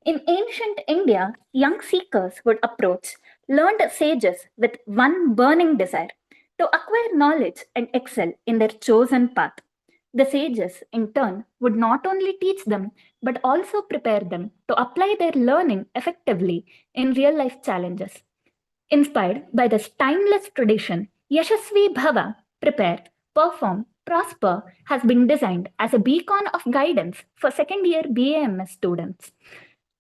In ancient India, young seekers would approach learned sages with one burning desire to acquire knowledge and excel in their chosen path. The sages, in turn, would not only teach them but also prepare them to apply their learning effectively in real life challenges. Inspired by this timeless tradition, Yashasvi Bhava, prepare, perform, prosper has been designed as a beacon of guidance for second year BAMS students.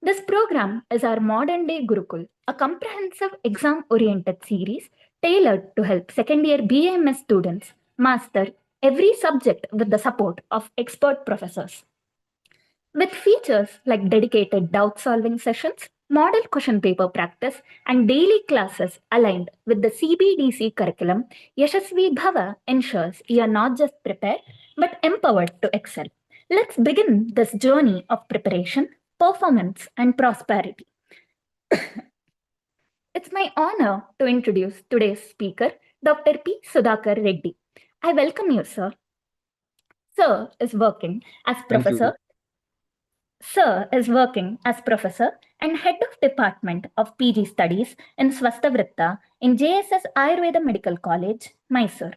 This program is our modern day Gurukul, a comprehensive exam oriented series tailored to help second year BAMS students master every subject with the support of expert professors. With features like dedicated doubt solving sessions, model question paper practice, and daily classes aligned with the CBDC curriculum, Yashasvi Bhava ensures you are not just prepared but empowered to excel. Let's begin this journey of preparation, performance, and prosperity. It's my honor to introduce today's speaker, Dr. P. Sudhakar Reddy. I welcome you, sir. Sir is working as professor. Sir is working as professor and head of department of PG studies in Swasthavritta in J.S.S. Ayurveda Medical College, Mysore.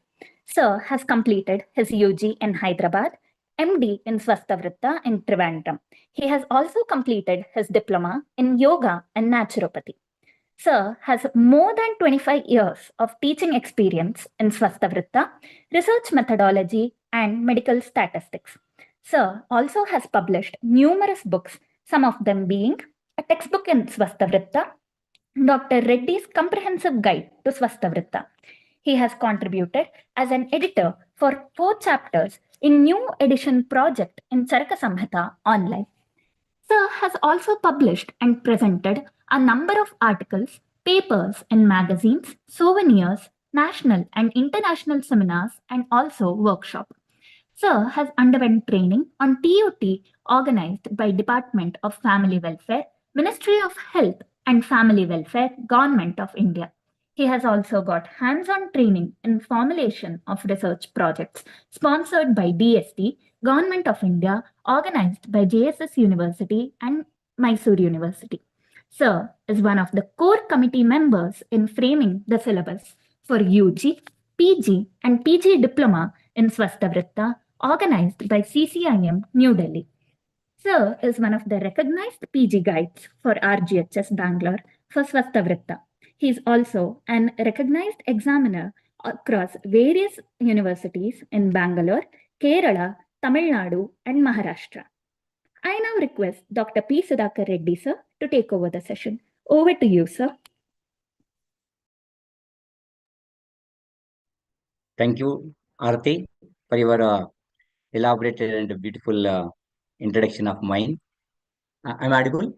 Sir has completed his UG in Hyderabad, MD in Swasthavritta in Trivandrum. He has also completed his diploma in yoga and naturopathy. Sir has more than 25 years of teaching experience in Swasthavritta, research methodology, and medical statistics. Sir also has published numerous books, some of them being a textbook in Swasthavritta, Dr. Reddy's Comprehensive Guide to Swasthavritta. He has contributed as an editor for 4 chapters in new edition project in Charaka Samhita online. Sir has also published and presented a number of articles, papers in magazines, souvenirs, national and international seminars, and also workshops. Sir has underwent training on TOT organized by Department of Family Welfare, Ministry of Health and Family Welfare, Government of India. He has also got hands-on training in formulation of research projects sponsored by DST, Government of India, organized by J.S.S. University and Mysore University. Sir is one of the core committee members in framing the syllabus for UG, PG and PG Diploma in Swasthavritta, organized by CCIM, New Delhi. Sir is one of the recognized PG guides for RGHS Bangalore for Swasthavritta. He is also an recognized examiner across various universities in Bangalore, Kerala, Tamil Nadu, and Maharashtra. I now request Dr. P. Sudhakar Reddy, sir, to take over the session. Over to you, sir. Thank you, Aarti, for your elaborated and beautiful introduction of mine. I'm audible?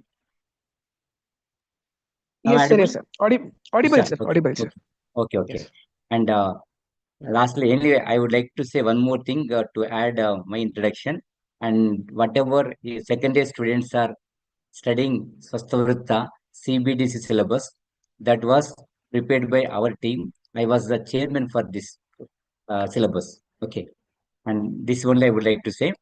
Yes, sir. Yes, sir. Audible, sir. Okay. Audible, sir. Okay. Yes. And lastly, anyway, I would like to say one more thing to add my introduction. And whatever second year students are studying Swasthavritta CBDC syllabus, that was prepared by our team. I was the chairman for this syllabus. Okay. And this only I would like to say.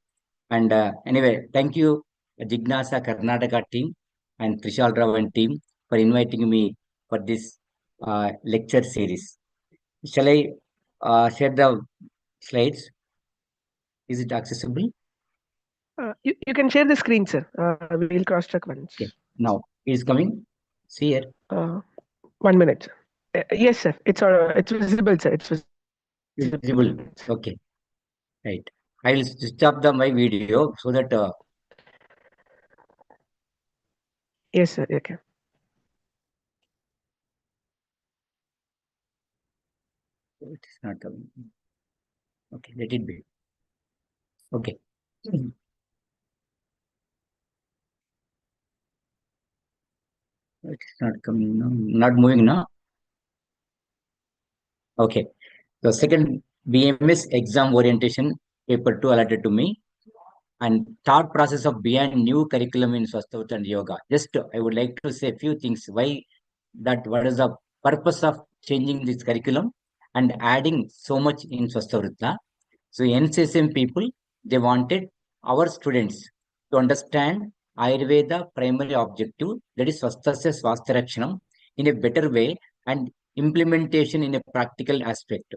And anyway, thank you, Jignasa Karnataka team and Trishal Rao and team for inviting me for this lecture series. Shall I share the slides? Is it accessible? You can share the screen, sir. We'll cross-check once. Okay. Now, it is coming. See here. 1 minute. Yes, sir. It's visible, sir. It's visible. Okay. Right. I will stop my video so that. Yes, sir. Okay. It is not coming. Okay, let it be. Okay. It is not coming now. Not moving now. Okay. The second BMS exam orientation paper 2 allotted to me, and thought process of beyond new curriculum in Swasthavritta and yoga. Just I would like to say a few things. What is the purpose of changing this curriculum and adding so much in Swasthavritta? So NCSM people, they wanted our students to understand Ayurveda primary objective, that is Swasthasya Swastharakshanam, in a better way and implementation in a practical aspect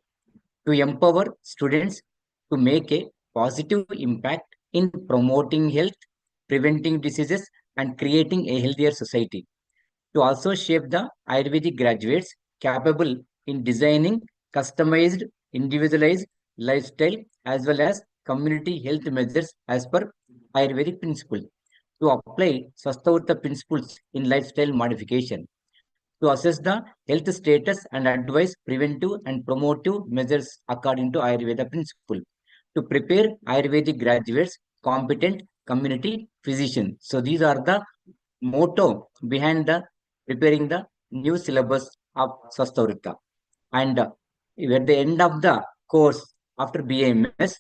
to empower students to make a positive impact in promoting health, preventing diseases, and creating a healthier society. To also shape the Ayurvedic graduates capable in designing customized, individualized lifestyle as well as community health measures as per Ayurvedic principle. To apply Swasthavritta principles in lifestyle modification, to assess the health status and advise preventive and promotive measures according to Ayurveda principle, to prepare Ayurvedic graduates competent community physicians. So these are the motto behind the preparing the new syllabus of Swasthavritta. And at the end of the course after BAMS,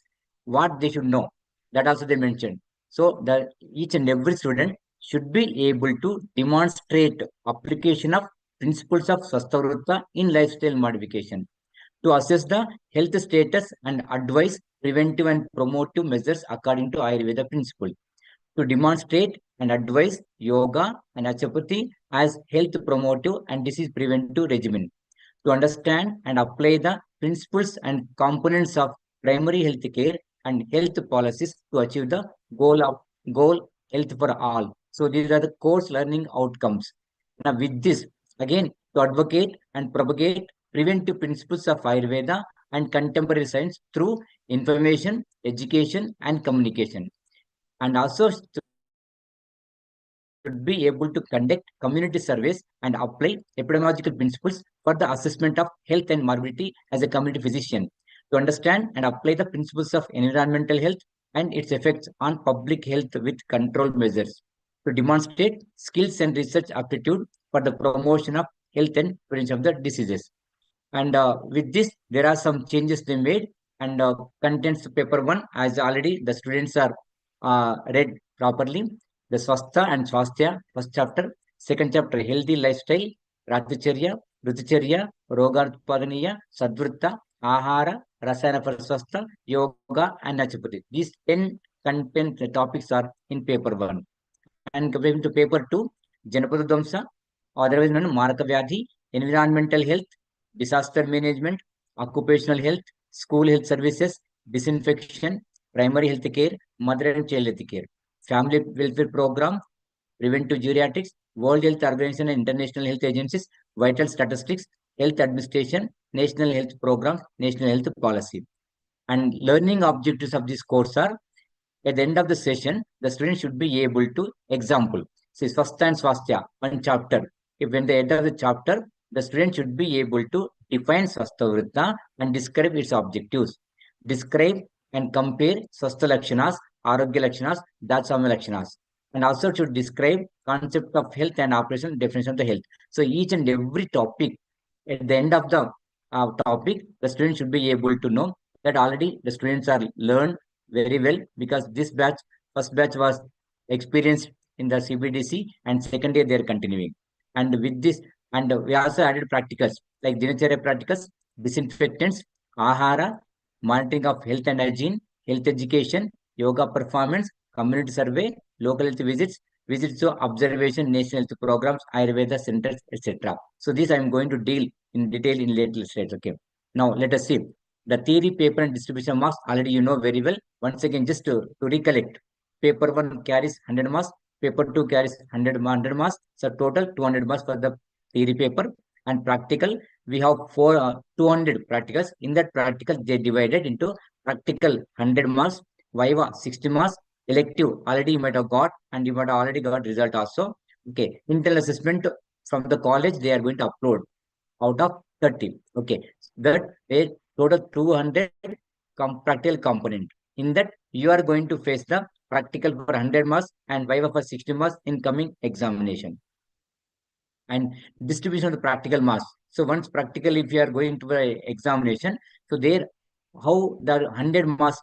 what they should know, that also they mentioned. So the each and every student should be able to demonstrate application of principles of Swasthavritta in lifestyle modification to assess the health status and advise preventive and promotive measures according to Ayurveda principle, to demonstrate and advise yoga and naturopathy as health promotive and disease preventive regimen, to understand and apply the principles and components of primary health care and health policies to achieve the goal health for all. So these are the course learning outcomes. Now with this, again, to advocate and propagate preventive principles of Ayurveda and contemporary science through information, education, and communication. And also should be able to conduct community surveys and apply epidemiological principles for the assessment of health and morbidity as a community physician, to understand and apply the principles of environmental health and its effects on public health with control measures, to demonstrate skills and research aptitude for the promotion of health and prevention of the diseases. And with this, there are some changes they made, and contents paper 1, as already the students are read properly. The Swastha and Swasthya, first chapter. Second chapter, healthy lifestyle, Ratricharya, Ruticharya, Rogarpadaniya, Sadvritta, Ahara, Rasayana for Swastha, Yoga, and Naturopathy. These 10 content topics are in paper 1. And coming to paper 2, Janapadadamsa, otherwise known as Maraka Vyadhi, environmental health, disaster management, occupational health, school health services, disinfection, primary health care, mother and child health care, family welfare program, preventive geriatrics, World Health Organization and international health agencies, vital statistics, health administration, national health programs, national health policy. And learning objectives of this course are, at the end of the session, the student should be able to, example, see Swastha and Swasthya, one chapter. If when they enter the chapter, the student should be able to define Swasthavritta and describe its objectives. Describe and compare Swastha Lakshanas, Arogya Lakshanas, Datsama Lakshanas. And also should describe concept of health and operational definition of the health. So each and every topic, at the end of the topic, the student should be able to know that already the students are learned very well, because this batch, first batch was experienced in the CBDC, and second year they are continuing. And with this, and we also added practicals like Dinacharya practicals, disinfectants, Ahara, monitoring of health and hygiene, health education, yoga performance, community survey, local health visits, visits to observation, national health programs, Ayurveda centers, etc. So this I am going to deal in detail in later slides. Okay. Now let us see. The theory, paper, and distribution marks already you know very well. Once again, just to recollect, paper 1 carries 100 marks, paper 2 carries 100 marks. So total 200 marks for the theory paper. And practical, we have 200 practicals. In that practical, they divided into practical 100 marks, Viva 60 marks, elective already you might have got, and you might have already got result also. Okay, internal assessment from the college they are going to upload out of 30. Okay, that a total 200 practical component. In that, you are going to face the practical for 100 marks and Viva for 60 marks in coming examination. And distribution of the practical marks. So once practical, if you are going to the examination, so there, how the 100 marks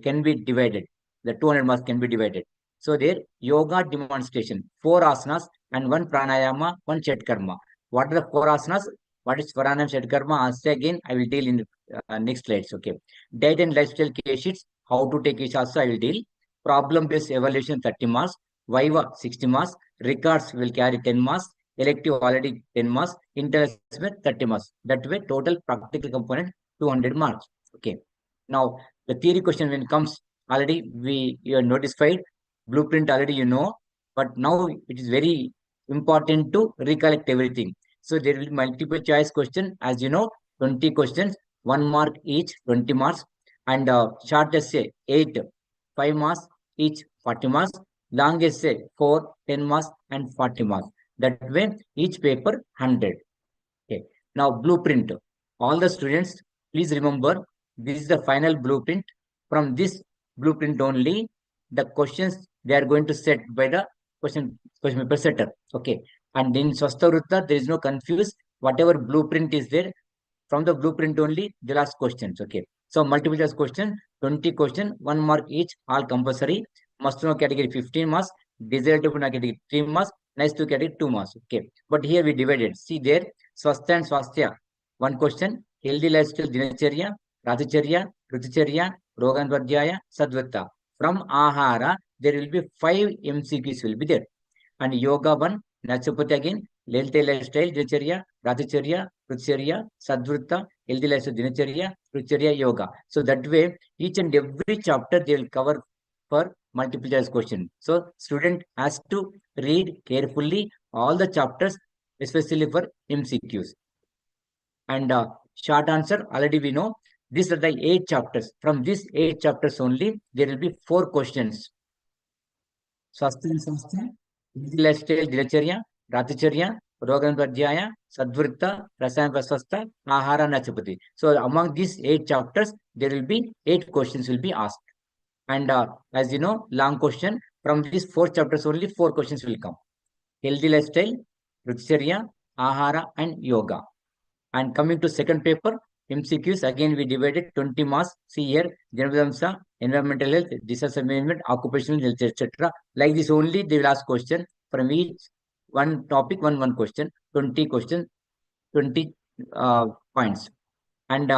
can be divided, the 200 marks can be divided. So there, yoga demonstration, 4 asanas and 1 pranayama, 1 chetkarma. What are the 4 asanas? What is pranayama, chetkarma? Answer again, I will deal in next slides. Okay. Diet and lifestyle case sheets, how to take it also I will deal. Problem based evaluation, 30 marks. Viva 60 marks, records will carry 10 marks, elective already 10 marks, internal assessment 30 marks. That way, total practical component 200 marks. Okay. Now, the theory question when it comes, already you are notified, blueprint already you know, but now it is very important to recollect everything. So there will be multiple choice question, as you know, 20 questions, 1 mark each, 20 marks, and short essay 8, 5 marks each, 40 marks, long essay 4, 10 marks, and 40 marks. That way, each paper 100. Okay. Now, blueprint. All the students, please remember, this is the final blueprint. From this blueprint only, the questions they are going to set by the question paper setter. Okay. And in Swasthavritta, there is no confuse. Whatever blueprint is there, from the blueprint only, they'll ask questions. Okay. So multiple choice question, 20 question, 1 mark each, all compulsory. Must know category 15 marks, desirable category 3 marks, nice to category 2 marks. Okay. But here we divided. See there, Swastha and Swasthya. One question, healthy lifestyle, Dinacharya, Ratacharya, Ruticharya, Rogan Vadhyaya, Sadhvata. From Ahara, there will be 5 MCQs will be there. And Yoga 1, Naturopathy again, healthy lifestyle, Dinacharya, Ratacharya, Ruticharya, Sadhvata, healthy lifestyle, Dinacharya, Ruticharya, Yoga. So that way, each and every chapter they will cover for multiple choice question. So student has to read carefully all the chapters, especially for MCQs. And short answer, already we know, these are the 8 chapters. From these 8 chapters only, there will be 4 questions. Swasthya and Swasthya, lifestyle, Dinacharya, Ratacharya, Rogan Vadhyaya, Sadhvritta, Rasayana Prasvastha, Ahara, Nachapati. So among these 8 chapters, there will be 8 questions will be asked. And as you know, long question, from these 4 chapters only 4 questions will come. Healthy lifestyle, Ruticharya, Ahara, and Yoga. And coming to second paper, MCQs, again we divided 20 marks. See here, Janavadamsa, environmental health, disaster management, occupational health, etc. Like this only, they will ask question from each one topic, one question, 20 questions, 20 points. And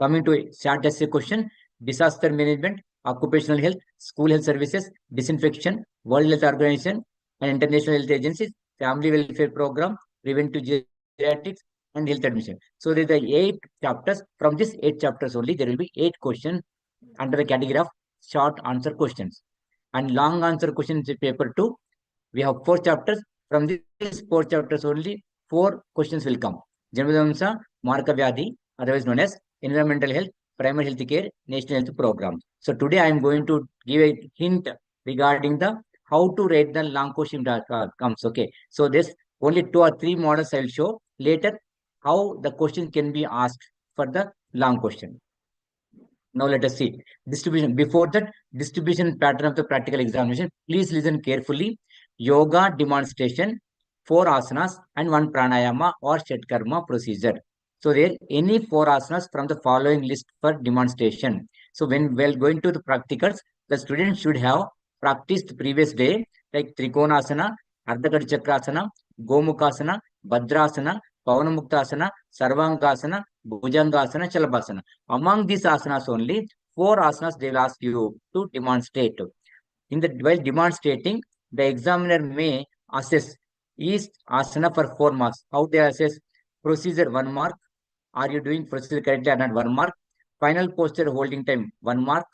coming to short essay question, disaster management, occupational health, school health services, disinfection, World Health Organization, and international health agencies, family welfare program, preventive geriatrics, and health admission. So there are 8 chapters. From these 8 chapters only, there will be 8 questions under the category of short answer questions. And long answer questions in paper 2, we have 4 chapters. From these 4 chapters only, 4 questions will come. Janavadamsa, Marka Vyadhi, otherwise known as environmental health, primary health care, national health program. So today I am going to give a hint regarding the how to write the long question that comes. Okay. So this only 2 or 3 models I will show later how the question can be asked for the long question. Now let us see distribution. Before that, distribution pattern of the practical examination. Please listen carefully. Yoga demonstration, 4 asanas and 1 pranayama or Shatkarma procedure. So there any 4 asanas from the following list for demonstration. So when while going to the practicals, the student should have practiced the previous day like Trikonasana, Ardhakad Chakrasana, Gomukasana, Bhadrasana, Pavanamuktasana, Sarvangasana, Bhujangasana, Chalabhasana. Among these asanas only, 4 asanas they will ask you to demonstrate. While demonstrating, the examiner may assess each asana for 4 marks. How they assess? Procedure 1 mark. Are you doing procedure correctly or not? 1 mark. Final posture holding time 1 mark.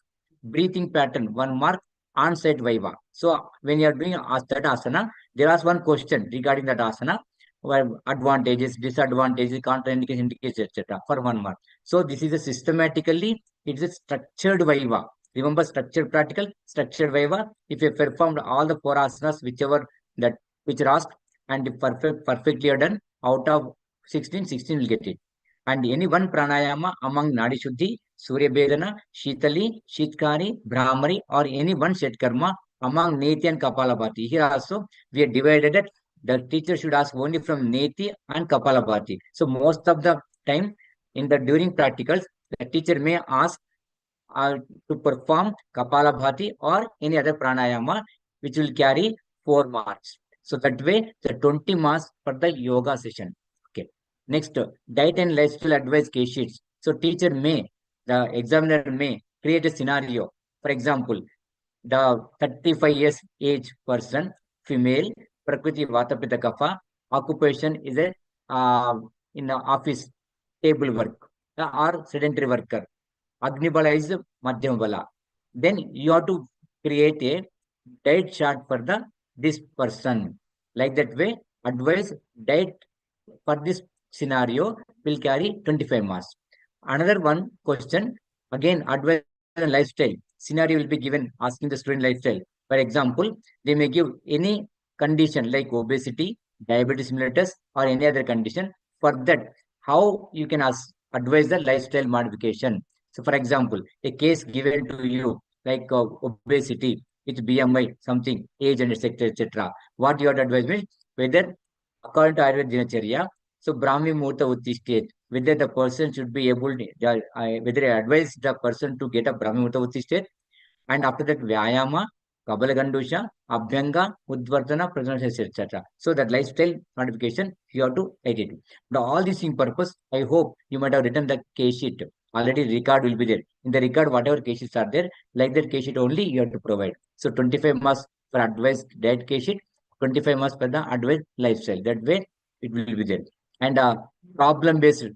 Breathing pattern 1 mark. On-site viva. So when you are doing that asana, there is one question regarding that asana. Advantages, disadvantages, contraindications, indications, etc. for 1 mark. So this is a systematically, it's a structured viva. Remember structured practical, structured viva. If you performed all the 4 asanas, which are asked, and if perfectly are done, out of 16 will get it. And any one pranayama among Nadi Shuddhi, Surya Bedana, Shitali, Shitkari, Brahmari, or any one Shetkarma among Neti and Kapalabhati. Here also we are divided it. The teacher should ask only from Neti and Kapalabhati. So most of the time during practicals, the teacher may ask to perform Kapalabhati or any other pranayama which will carry 4 marks. So that way the 20 marks for the yoga session. Okay. Next, diet and lifestyle advice case sheets. So the examiner may create a scenario. For example, the 35 years age person, female, Prakriti Vata Pitta Kapha, occupation is a in the office table work or sedentary worker. Agnibala is Madhyamabala. Then you have to create a diet chart for this person. Like that way, advice diet for this scenario will carry 25 marks. Another one question, again, advice and lifestyle. Scenario will be given asking the student lifestyle. For example, they may give any condition like obesity, diabetes mellitus, or any other condition. For that, how you can advise the lifestyle modification. So, for example, a case given to you like obesity with BMI, something, age, and etc. etc. What you have to advise me? Whether according to Ayurveda Dinacharya, so Brahmi Murta Uttishtet, whether the person should be able to, whether I advise the person to get a Brahmi Murta Uttishtet, and after that Vyayama, Kabalagandusha, Abhyanga, Udvartana, Prajanasya, etc. So that lifestyle modification, you have to write it. Now, all this in purpose, I hope you might have written the case sheet. Already record will be there. In the record, whatever case sheets are there, like that case sheet only you have to provide. So 25 marks for advice diet case sheet, 25 marks for the advice lifestyle. That way it will be there. And problem based,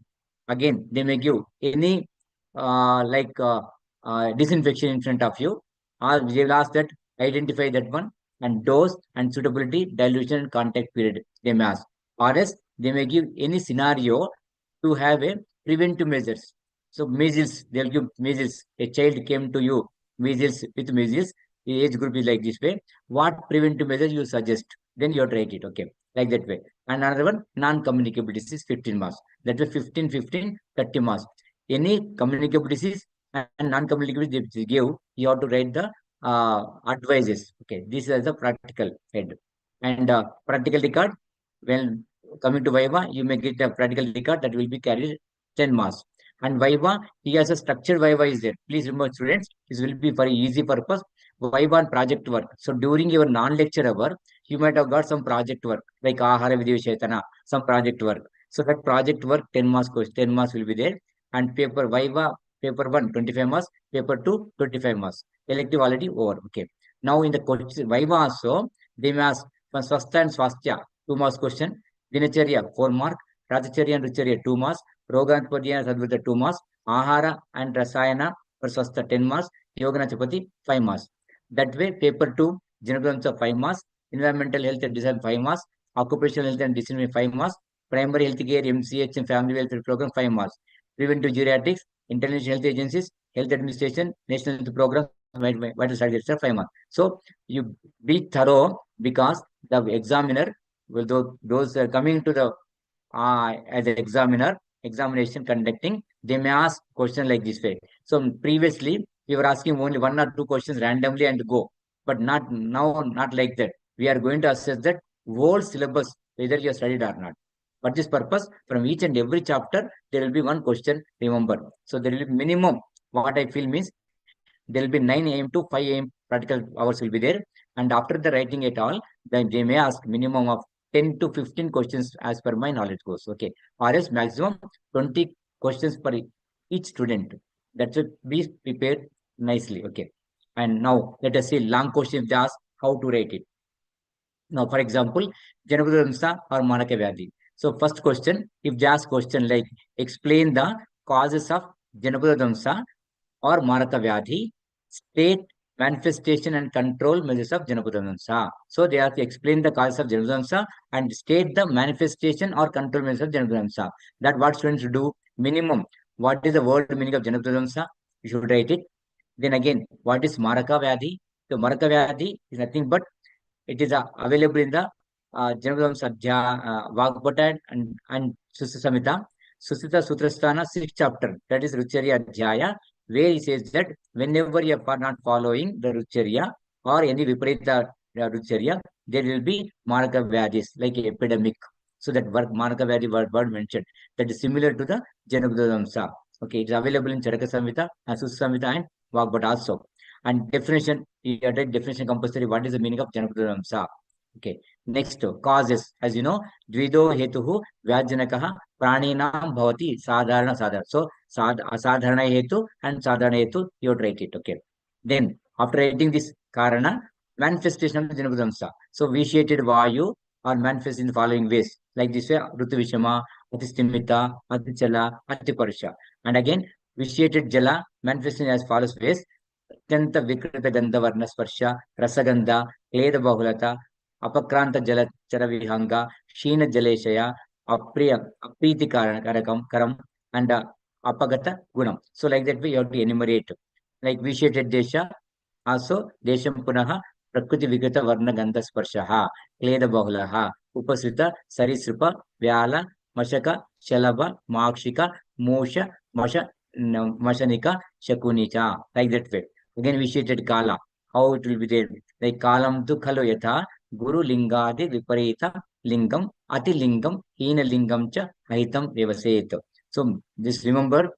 again, they may give any disinfection in front of you, or they will ask that identify that one, and dose and suitability, dilution and contact period they may ask. Or else they may give any scenario to have a preventive measures. So measles, they'll give measles. A child came to you, measles with measles, the age group is like this way. What preventive measures you suggest? Then you have to write it, okay, like that way. And another one, non-communicable disease, 15 marks. That way 15, 15, 30 marks. Any communicable disease and non-communicable disease they give, you have to write the advices. Okay, this is the practical head. And practical record, when coming to Viva, you may get a practical record that will be carried 10 marks. And Viva, he has a structured Viva is there. Please remember, students, this will be very easy purpose. Viva and project work. So during your non-lecture hour, you might have got some project work like Ahara Vidya Shaitana, some project work. So that project work, 10 marks, 10 marks will be there. And paper Viva, paper 1, 25 marks, paper 2, 25 marks. Elective already over. Okay. Now in the question, Viva also, they may ask from Swastha and Swasthya, 2 marks question. Dinacharya, 4 mark. Rajacharya and Rucharya, 2 marks. Roganatpadya and Sadhvita, 2 marks. Ahara and Rasayana for Swastha, 10 marks. Yogana Chapati, 5 marks. That way, paper 2, Janapramsa, 5 marks. Environmental health and design, 5 marks. Occupational health and design, 5 marks. Primary health care, MCH and family welfare program, 5 marks. Preventive geriatrics, international health agencies, health administration, national health programs, vital studies, 5 marks. So you be thorough, because the examiner will, those coming to the as an examination conducting, they may ask question like this way. So previously we were asking only 1 or 2 questions randomly and go, but not now, not like that. We are going to assess that whole syllabus, whether you have studied or not. For this purpose, from each and every chapter, there will be 1 question, remember. So there will be minimum, what I feel means, there will be 9 a.m. to 5 a.m. practical hours will be there. And after the writing it all, then they may ask minimum of 10 to 15 questions as per my knowledge goes. Okay. Or else maximum 20 questions per each student. That should be prepared nicely. Okay. And now let us see long questions they ask, how to write it. Now, for example, Janapradamsa or Manaka Vyadhi. So first question, if they ask question like explain the causes of Janapradamsa or Maraka Vyadhi, state manifestation and control measures of Janapradamsa. So they have to explain the causes of Janapradamsa and state the manifestation or control measures of Janapradamsa. That what students should do minimum. What is the word meaning of Janapradamsa? You should write it. Then again, what is Maraka Vyadhi? So Maraka Vyadhi is nothing but it is available in the Janapradam Sadhya, Vagbhata and Susita Samhita. Susita Sutrasthana, 6th chapter, that is Rucharya Adhyaya, where he says that whenever you are not following the Rucharya or any Viparita Rucharya, there will be Maraka Vyadhis, like epidemic. So that word Maraka Vyadhi word mentioned, that is similar to the Janapradamsa. Okay, it's available in Charaka Samhita, Susita Samhita and Vagbhata also. And definition, you have definition compulsory. What is the meaning of Janapradamsa? Okay. Next, causes. As you know, Dvido Hetuhu Vyajjanakaha Pranina Bhavati Sadharana Sadhara. So, Asadharana Hetu and Sadharana Hetu, you write it. Okay. Then, after writing this Karana, manifestation of the Janabudamsa. So vitiated Vayu are manifest in the following ways. Like this way, Rutuvishama, Atistimita, Atichala, Atiparsha. And again, vitiated Jala manifesting as follows ways. ಅತ್ಯಂತ ವಿಕೃತ ಗಂಧವರ್ಣ ಸ್ಪರ್ಶ ರಸಗಂಧ ಕ್ಲೇದ ಬಹುಲತ ಅಪಕ್ರಾಂತ ಜಲಚರ ವಿಹಂಗ ಕ್ಷೀಣ ಜಲೇಶಯ ಅಪ್ರಿಯ ಅಪ್ರೀತಿ ಕರಂ and apagata gunam. So like that way you have to enumerate. Like vitiated desha, also desham punaha prakriti vikrita varna gandha sparshaha kleda bahulaha upasrita sarisrupa vyala mashaka shalava makshika mosha mashanika shakunica. Like that way. Again, vitiated kala. How it will be there? Like kalam tu khalo yatha guru lingadi viparita lingam ati lingam hina lingam cha ahitam devaseta. So just remember,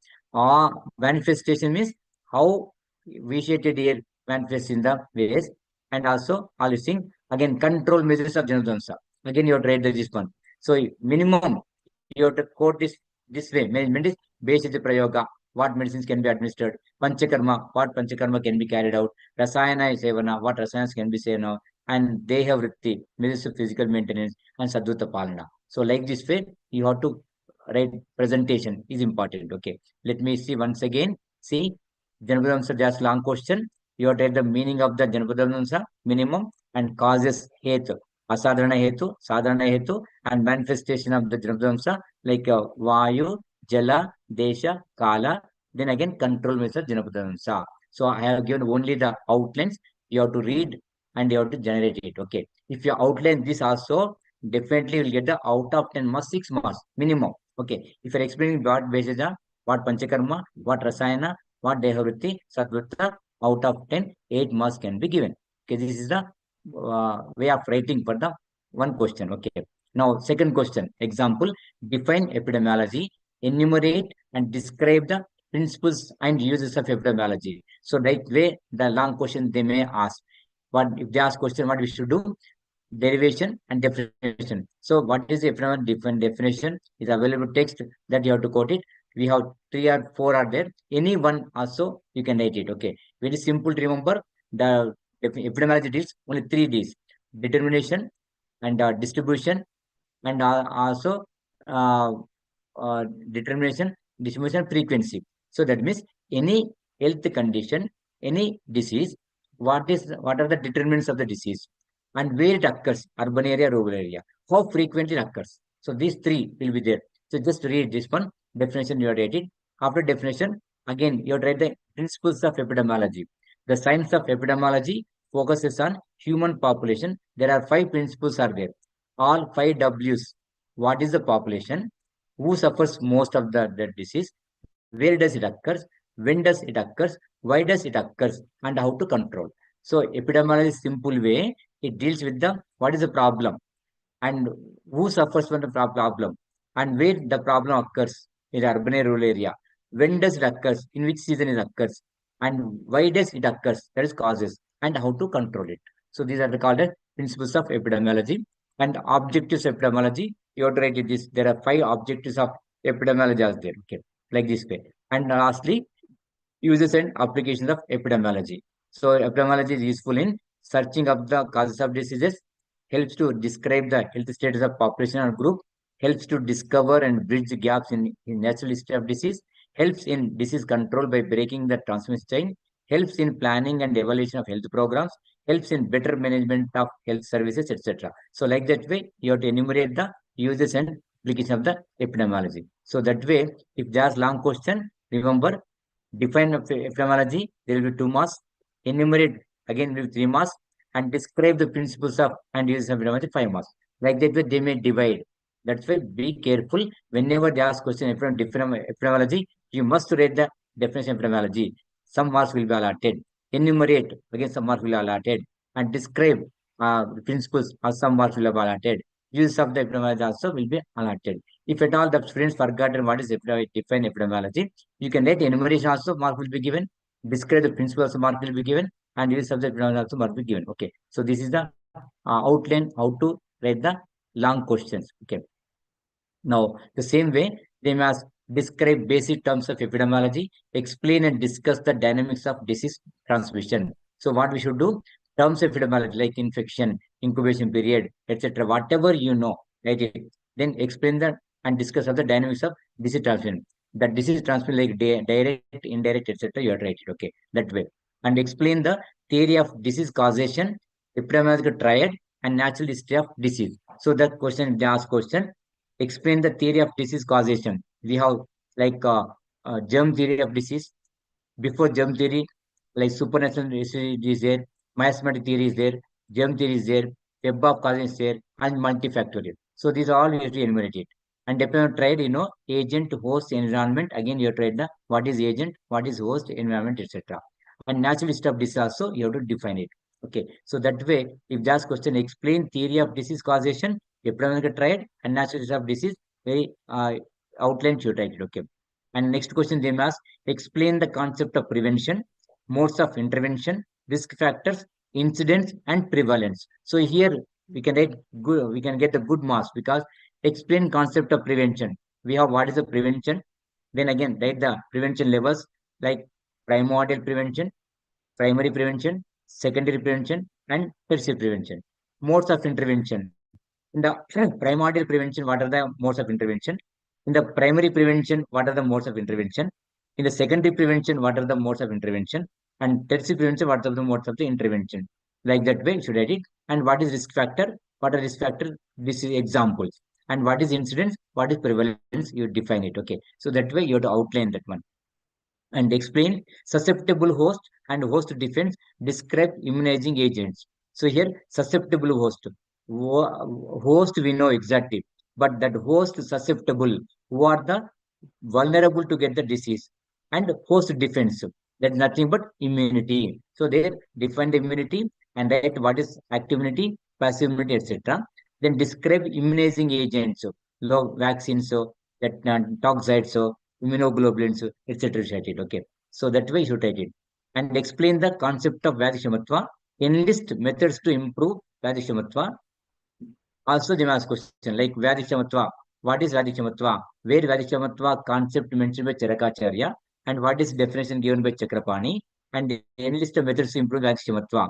manifestation means how vitiated here manifests in the ways, and also all you think again control measures of Janudamsa. Again, you have to write this one. So minimum you have to quote this way. Management is based on prayoga. What medicines can be administered? Panchakarma, what Panchakarma can be carried out? Rasayana is Sevana, what Rasayanas can be said now? And they have Vritti, measures of physical maintenance, and Sadhuta Palana. So like this way, you have to write presentation is important. Okay, let me see once again. See, Janabudamsa, just long question. You have to write the meaning of the Janabudamsa minimum and causes hetu. Asadharana hetu, sadharana hetu, and manifestation of the Janabudamsa like Vayu, Jala, Desha, Kala, then again control measures Janabudamsa. So I have given only the outlines. You have to read and you have to generate it. Okay. If you outline this also, definitely you will get the out of 10 marks, 6 marks minimum. Okay. If you're explaining what basis, what Panchakarma, what Rasayana, what Dehavritti, Satvritta, out of 10, 8 marks can be given. Okay. This is the way of writing for the one question. Okay. Now, second question. Example, define epidemiology, enumerate and describe the principles and uses of epidemiology. So, like way the long question they may ask. What if they ask question, what we should do? Derivation and definition. So, what is the different definition? Is available text that you have to quote it. We have 3 or 4 are there. Any one also you can write it. Okay. Very simple to remember. The epidemiology deals only 3 Ds: determination and distribution, and also uh, determination, distribution, frequency. So that means any health condition, any disease, what are the determinants of the disease and where it occurs, urban area, rural area, how frequently it occurs. So these 3 will be there. So just read this one, definition you are writing. After definition, again you write the principles of epidemiology. The science of epidemiology focuses on human population. There are 5 principles are there. All 5 W's. What is the population? Who suffers most of the disease? Where does it occur? When does it occur? Why does it occur? And how to control. So epidemiology is simple way. It deals with the what is the problem and who suffers from the problem and where the problem occurs in the urban or rural area. When does it occur? In which season it occurs? And why does it occurs? That is causes and how to control it. So these are called as principles of epidemiology and objectives of epidemiology. You have to write this. There are 5 objectives of epidemiology as there. Okay, like this way. And lastly, uses and applications of epidemiology. So epidemiology is useful in searching up the causes of diseases, helps to describe the health status of population or group, helps to discover and bridge gaps in natural history of disease, helps in disease control by breaking the transmission chain, helps in planning and evaluation of health programs, helps in better management of health services, etc. So like that way, you have to enumerate the uses and application of the epidemiology. So that way, if there's long question, remember define epidemiology, there will be 2 marks. Enumerate again with 3 marks and describe the principles of and uses of epidemiology 5 marks. Like that way, they may divide. That's why be careful whenever they ask question from different epidemiology, you must read the definition of epidemiology. Some marks will be allotted. Enumerate again, some marks will be allotted and describe the principles or some marks will be allotted. Use of the epidemiology also will be allotted. If at all the students forgotten what is define epidemiology, you can write enumeration also mark will be given, describe the principle also mark will be given, and use subject pronoun also mark will be given. Okay, so this is the outline how to write the long questions. Okay, now the same way they must describe basic terms of epidemiology, explain and discuss the dynamics of disease transmission. So what we should do, terms of epidemiology like infection, incubation period, etc. Whatever you know, write it. Then explain the and discuss of the dynamics of disease transmission. The disease transmission like direct, indirect, etc. You have to write it. Okay, that way. And explain the theory of disease causation, epidemiological triad, and natural history of disease. So the question, they ask question, explain the theory of disease causation. We have like germ theory of disease. Before germ theory, like supernatural history is there, miasmatic theory is there, germ theory is there, web of causes is there, and multifactorial. So these are all you have to enumerate it. And depending on tried, agent, host, environment. Again, you have tried the what is agent, what is host, environment, etc. And natural history of disease also you have to define it. Okay. So that way, if just question explain theory of disease causation, epidemiological triad, and natural history of disease, very outline you write it. Okay. And next question they must explain the concept of prevention, modes of intervention, risk factors, incidence, and prevalence. So here we can write good, we can get the good marks because explain concept of prevention. We have what is the prevention. Then again write the prevention levels like primordial prevention, primary prevention, secondary prevention, and tertiary prevention. Modes of intervention. In the primordial prevention, what are the modes of intervention? In the primary prevention, what are the modes of intervention? In the secondary prevention, what are the modes of intervention? And tertiary prevention, what are the modes of the intervention? Like that way, you should write it. And what is risk factor? What are risk factor? This is examples. And what is incidence? What is prevalence? You define it. Okay. So that way you have to outline that one and explain susceptible host and host defense, describe immunizing agents. So here, susceptible host. Host we know exactly, but that host susceptible, who are the vulnerable to get the disease, and host defense. That's nothing but immunity. So there, define the immunity and write what is active immunity, passive immunity, etc. Then describe immunizing agents, vaccines, that toxoids, immunoglobulins, etc. Okay. So that way you should write it. And explain the concept of Vyadhishamatva, enlist methods to improve Vyadhishamatva. Also, they ask question like Vyadhishamatva. What is Vyadhishamatva? Where Vyadhishamatva concept mentioned by Charakacharya, and what is definition given by Chakrapani, and enlist methods to improve Vyadhishamatva.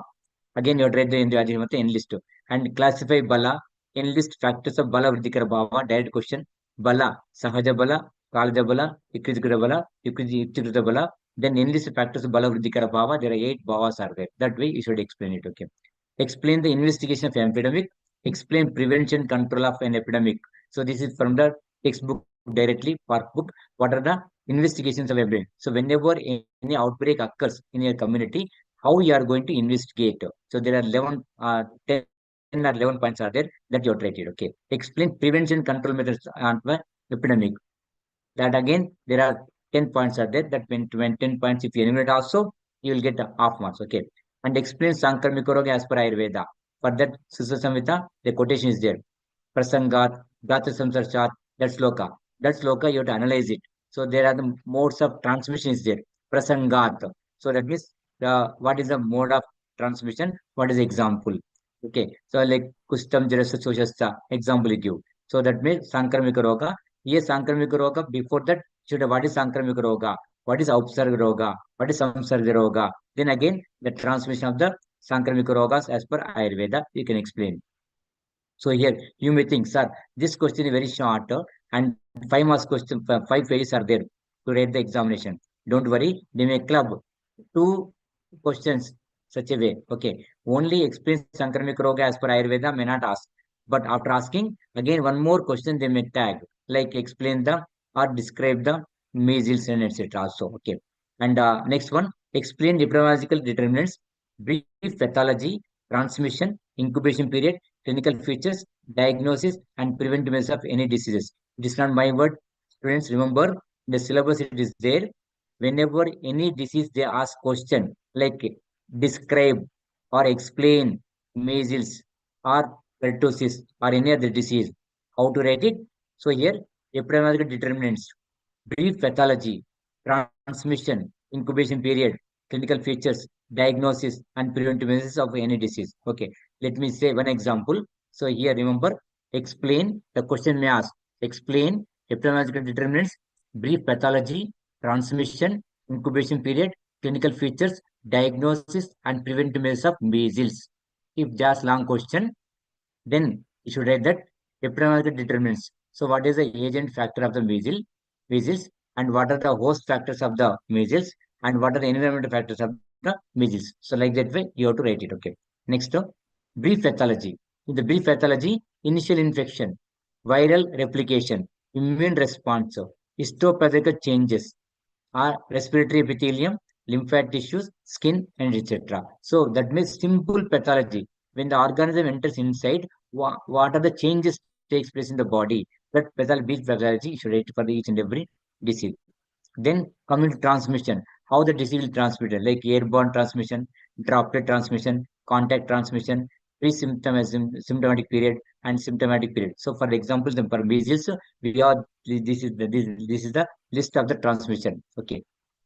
Again, you have read the Vyadhishamatva enlist. And classify Bala, enlist factors of Bala Vridhikara Bhava, direct question. Bala, Sahaja Bala, Kalaja Bala, Ikritikara Bala, Ikritikara Bala. Then enlist factors of Bala Vridhikara Bhava. There are 8 Bhavas are there. That way you should explain it. Okay. Explain the investigation of epidemic. Explain prevention control of an epidemic. So this is from the textbook directly, Park book. What are the investigations of epidemic? So whenever any outbreak occurs in your community, how you are going to investigate. So there are 11, 10 or 11 points are there that you have rated. Okay. Explain prevention control methods on the epidemic. That again, there are 10 points are there. That when 10 points, if you enumerate also, you will get half marks. Okay. And explain Sankramika Roga as per Ayurveda. For that, Susasamhita, the quotation is there. Prasangat, Gata Samsarshat, that sloka. That sloka, you have to analyze it. So there are the modes of transmission is there. Prasangat. So that means what is the mode of transmission? What is the example? Okay. So like Kustam Jarasa Soshasta, example you give. So that means Sankramika Roga. Yes, Sankramika Roga. Before that, should what is Sankramika Roga? What is Upsarga Roga? What is Samsarga Roga? Then again, the transmission of the Sankramika Rogas as per Ayurveda, you can explain. So here you may think, sir, this question is very short and 5 marks question, 5 pages are there to write the examination. Don't worry, they may club 2 questions such a way. Okay, only explain Sankramika Roga as per Ayurveda may not ask. But after asking, again, one more question they may tag, like explain the or describe the measles and etc. Also, okay. And next one, explain epidemiological determinants, brief pathology, transmission, incubation period, clinical features, diagnosis, and preventive measures of any diseases. It is not my word. Students, remember, the syllabus it is there. Whenever any disease they ask question like describe or explain measles or pertussis or any other disease, how to write it? So here, epidemiological determinants, brief pathology, transmission, incubation period, clinical features, diagnosis, and preventive measures of any disease. Okay, let me say one example. So here, remember, explain, the question may ask, explain epidemiological determinants, brief pathology, transmission, incubation period, clinical features, diagnosis and preventive measures of measles. If just long question, then you should write that epidemiology determines. So what is the agent factor of the measles, and what are the host factors of the measles, and what are the environmental factors of the measles. So like that way, you have to write it. Okay. Next, brief pathology. In the brief pathology, initial infection, viral replication, immune response, histopathological changes, are respiratory epithelium, lymphatic tissues, skin, and etc. So that means simple pathology. When the organism enters inside, what are the changes takes place in the body? That pathology should write for each and every disease. Then coming to transmission, how the disease will transmit, like airborne transmission, droplet transmission, contact transmission, symptomatic period, and symptomatic period. So, for example, the for measles, we are this is the list of the transmission. Okay.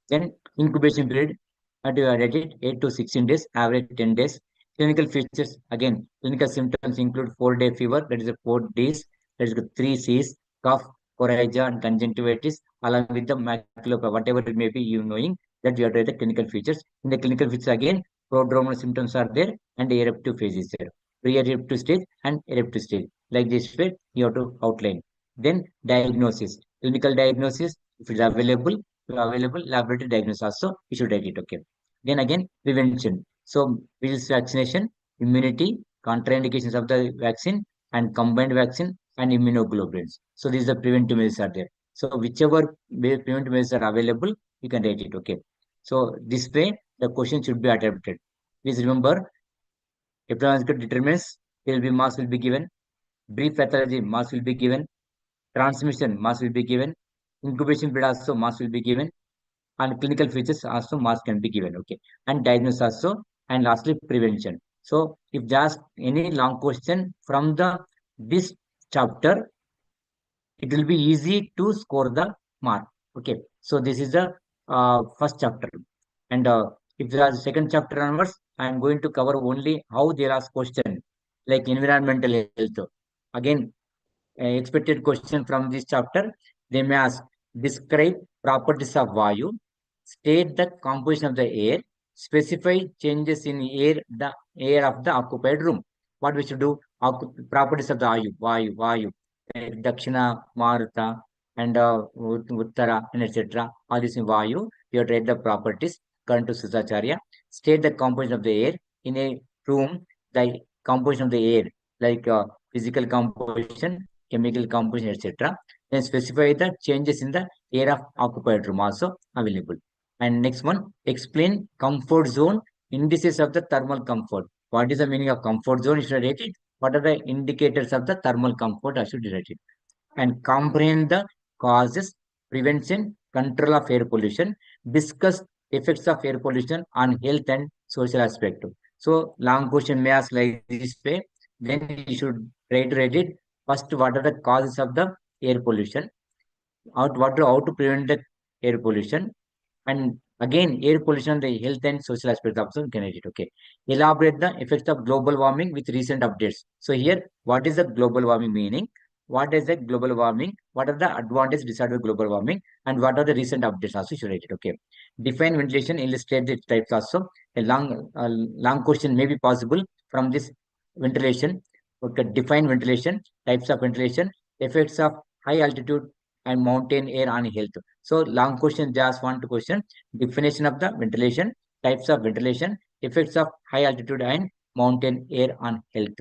Then incubation period, and you are at it 8 to 16 days, average 10 days. Clinical features, again, clinical symptoms include 4-day fever, that is a 4 days, that is the 3 C's, cough, coryza, and conjunctivitis, along with the maculopa, whatever it may be, you knowing that you have to write the clinical features. In the clinical features, again, prodromal symptoms are there, and the eruptive phase is there. Pre-eruptive stage and eruptive stage. Like this way, you have to outline. Then diagnosis, clinical diagnosis, if it's available laboratory diagnosis also, you should write it. Okay. Then again, prevention. So, measles vaccination, immunity, contraindications of the vaccine, and combined vaccine and immunoglobulins. So, these are preventive measures are there. So, whichever preventive measures are available, you can write it. Okay. So, this way, the question should be adapted. Please remember, epidemiological determinants, will be mass will be given, brief pathology mass will be given, transmission mass will be given, incubation period also mass will be given, and clinical features also mass can be given. Okay. And diagnosis also, and lastly prevention. So if just any long question from the this chapter, it will be easy to score the mark. Okay. So this is the first chapter, and if there is second chapter onwards, I am going to cover only how there are question like environmental health. Again, expected question from this chapter, they may ask, describe properties of Vayu, state the composition of the air, specify changes in the air of the occupied room. What we should do? Properties of the Vayu, like Dakshina, Maruta, and Uttara, and etc. All this in Vayu, you have to write the properties current to Sudhacharya. State the composition of the air in a room, the composition of the air, like physical composition, chemical composition, etc. Then specify the changes in the air of occupied room also available. And next one, explain comfort zone, indices of the thermal comfort. What is the meaning of comfort zone? You should write it. What are the indicators of the thermal comfort? I should write it. And comprehend the causes, prevention, control of air pollution, discuss effects of air pollution on health and social aspect. So long question may ask like this way, then you should try to write it. First, what are the causes of the air pollution? How to prevent the air pollution? And again, air pollution, the health and social aspects of the Canadian. Okay. Elaborate the effects of global warming with recent updates. So here, what is the global warming meaning? What is the global warming? What are the advantages, disadvantages of global warming? And what are the recent updates also? You should write it. Okay. Define ventilation, illustrate the types also. A long question may be possible from this ventilation. Okay. Define ventilation, types of ventilation, effects of high altitude and mountain air on health. So long question, just one question. Definition of the ventilation, types of ventilation, effects of high altitude and mountain air on health.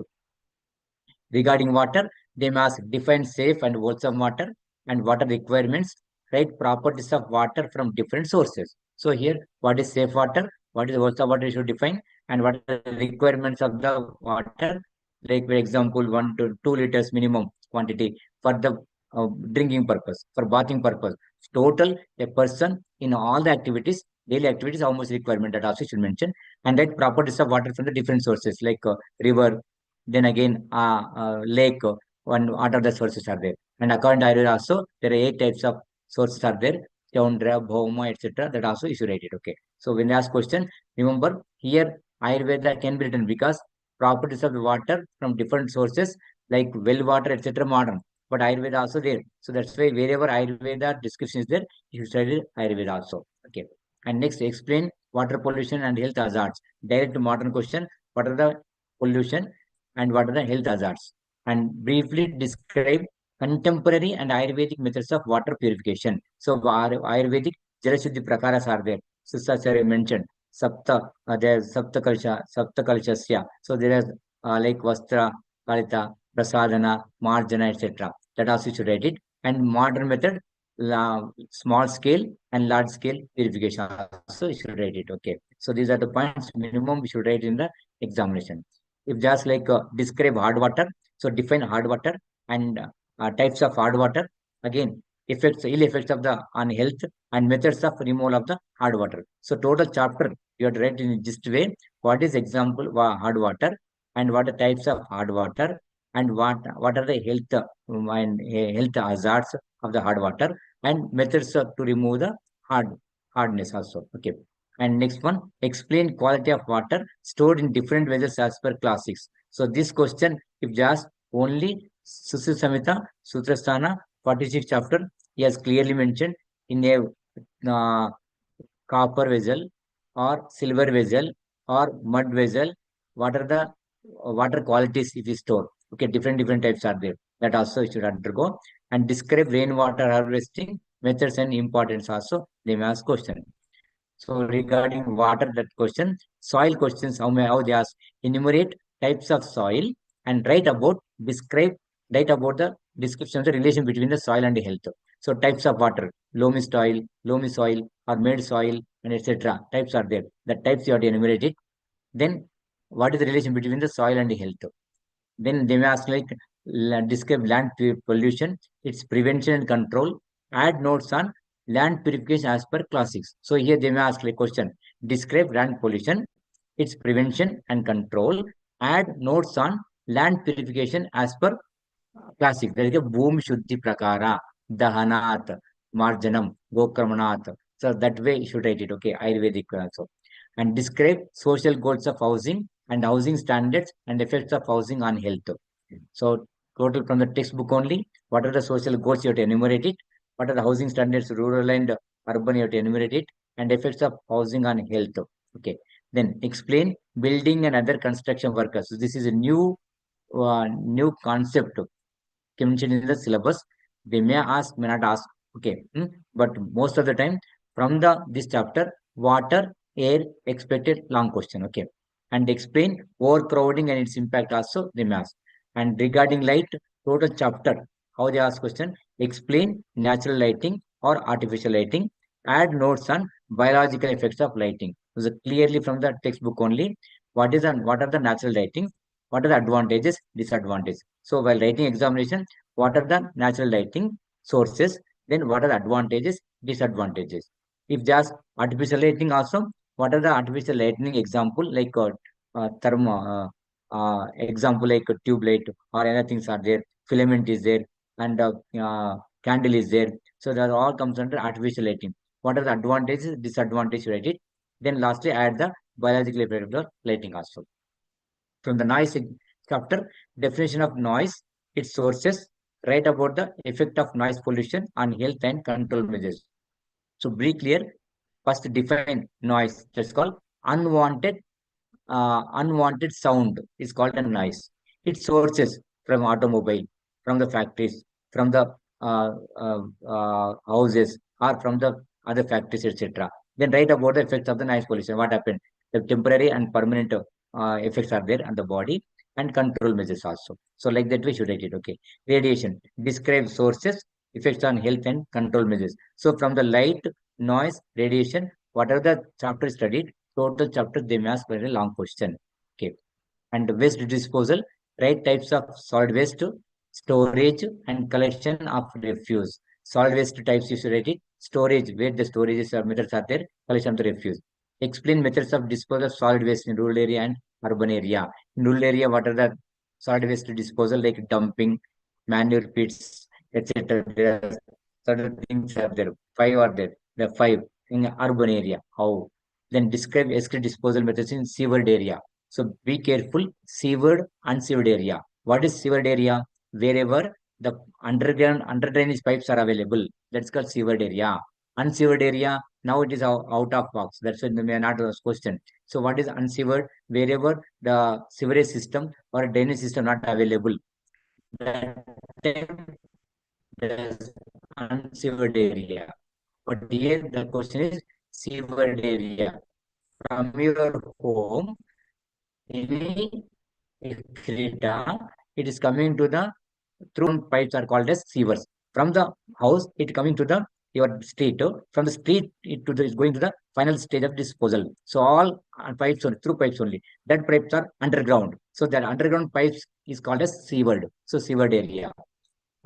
Regarding water, they must define safe and wholesome water and water requirements, right? Properties of water from different sources. So here, what is safe water? What is wholesome water? You should define, and what are the requirements of the water? Like for example, 1 to 2 liters minimum quantity for the drinking purpose, for bathing purpose. Total a person in all the activities, daily activities, how much requirement that also should mention, and that properties of water from the different sources like river, then again lake, and what other sources are there. And according to Ayurveda also, there are 8 types of sources are there, Chandra, Bhoma, etc. That also you should write it. Okay. So when you ask question, remember here Ayurveda can be written because properties of the water from different sources like well water, etc. modern. But Ayurveda also there. So that's why wherever Ayurveda description is there, you should study Ayurveda also. Okay. And next, explain water pollution and health hazards. Direct modern question, what are the pollution and what are the health hazards? And briefly describe contemporary and Ayurvedic methods of water purification. So Ayurvedic Jalasuddhi Prakaras are there. Sir mentioned there's Saptakalshasya. So there is like Vastra, Kalita, Prasadana, Marjana, etc. That also you should write it. And modern method, small scale and large scale purification also you should write it. Okay. So these are the points minimum we should write in the examination. If just like describe hard water, so define hard water and types of hard water. Again, ill effects of the on health and methods of removal of the hard water. So total chapter you have to write in just way. What is example hard water and what are types of hard water and what are the health hazards of the hard water and methods to remove the hardness also. Okay. And next one, explain quality of water stored in different vessels as per classics. So this question, if just only Susu Samhita, Sutrasthana, 46 chapter, he has clearly mentioned in a copper vessel or silver vessel or mud vessel, what are the water qualities if you store. Okay, different types are there. That also you should undergo. And describe rainwater harvesting methods and importance also. They may ask question. So regarding water, that question, soil questions, how they ask, enumerate types of soil and write about the description of the relation between the soil and the health. So types of water, loamy soil, or made soil, and etc. Types are there. The types you have to enumerate it. Then what is the relation between the soil and the health? Then they may ask like describe land pollution, its prevention and control. Add notes on land purification as per classics. So here they may ask like question, describe land pollution, its prevention and control. Add notes on land purification as per classics. There is a boom shuddhi prakara, dahanat, marjanam, gokramanat. So that way you should write it. Okay, Ayurvedic also. And describe social goals of housing and housing standards and effects of housing on health. So total from the textbook only, what are the social goals you have to enumerate it, what are the housing standards, rural and urban you have to enumerate it, and effects of housing on health. Okay. Then explain building and other construction workers. So this is a new concept mentioned in the syllabus. They may ask, may not ask. Okay. But most of the time from this chapter, water, air, expected long question. Okay. And explain overcrowding and its impact also they may ask. And regarding light, total chapter, how they ask question, explain natural lighting or artificial lighting, add notes on biological effects of lighting. So clearly from the textbook only, what are the natural lighting, what are the advantages, disadvantages. So while writing examination, what are the natural lighting sources, then what are the advantages, disadvantages. If just artificial lighting also, what are the artificial lighting example like example like a tube light or anything are there, filament is there, and candle is there. So that all comes under artificial lighting. What are the advantages, disadvantages, write it. Then lastly, add the biological effect of the lighting also. From the noise chapter, definition of noise, its sources, write about the effect of noise pollution on health and control measures. So be clear. First, define noise. That's called unwanted sound is called a noise. Its sources from automobile, from the factories, from the houses, or from the other factories, etc. Then write about the effects of the noise pollution. What happened? The temporary and permanent effects are there on the body and control measures also. So like that we should write it. Okay. Radiation. Describe sources, effects on health and control measures. So from the light, noise, radiation, whatever the chapter studied, total chapter they may ask very long question. Okay. And waste disposal, right types of solid waste, storage and collection of refuse. Solid waste types you should write it. Storage, where the storages or methods are there, collection of the refuse. Explain methods of disposal of solid waste in rural area and urban area. In rural area, what are the solid waste disposal like dumping, manure pits, etc. There are certain things are there. Five are there. The five in urban area. How? Then describe waste disposal methods in sewered area. So be careful, sewered, unsewered area. What is sewered area? Wherever the under drainage pipes are available. That's called sewered area. Unsewered area, Now it is out of box. That's why we are not asked question. So what is unsewered? Wherever the sewerage system or drainage system not available, that time there's unsewered area. But here the question is sewered area. From your home, any excreta, it is coming to the through pipes are called as sewers. From the house, it coming to the your street. From the street, it to the is going to the final stage of disposal. So all pipes only through pipes only. That pipes are underground. So that underground pipes is called as sewered. So sewered area.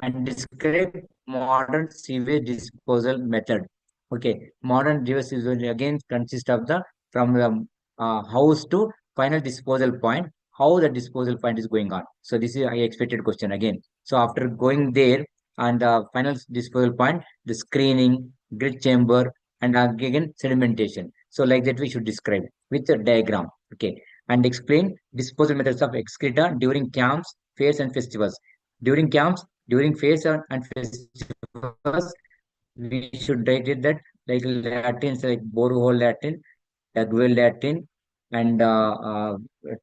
And describe modern sewage disposal method. Okay, modern sewage disposal again consists of the from the house to final disposal point. How the disposal point is going on. So this is I expected question again. So after going there and the final disposal point, the screening, grid chamber, and again sedimentation. So like that we should describe with a diagram. Okay, and explain disposal methods of excreta during camps, fairs, and festivals. During camps, during fairs and festivals, we should write it that like Latins like borehole Latin, dual Latin, and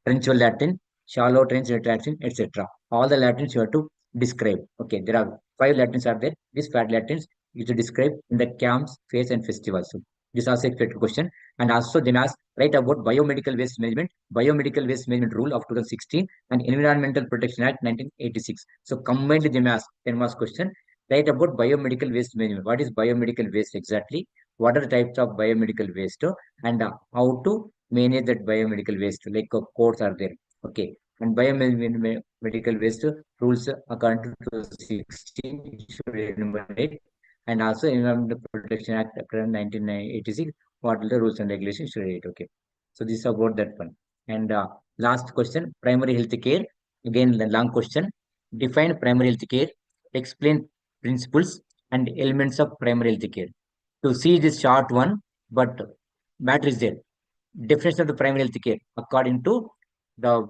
trenchal Latin, shallow trench Latin, etc. All the Latins you have to describe. Okay, there are 5 Latins are there. These 5 Latins you to describe in the camps, fairs, and festivals. So this also expected question. And also they ask write about biomedical waste management, biomedical waste management rule of 2016, and Environmental Protection Act 1986. So combined they may ask 10 marks question. Write about biomedical waste management. What is biomedical waste exactly? What are the types of biomedical waste? And how to manage that biomedical waste, like codes are there. Okay, and biomedical waste rules according to 2016 you should enumerate, and also Environmental Protection Act 1986, what are the rules and regulations should read. Okay, so this is about that one. And last question, primary health care. Again the long question. Define primary health care, explain principles and elements of primary health care. To see this short one, but matter is there. Definition of the primary health care according to the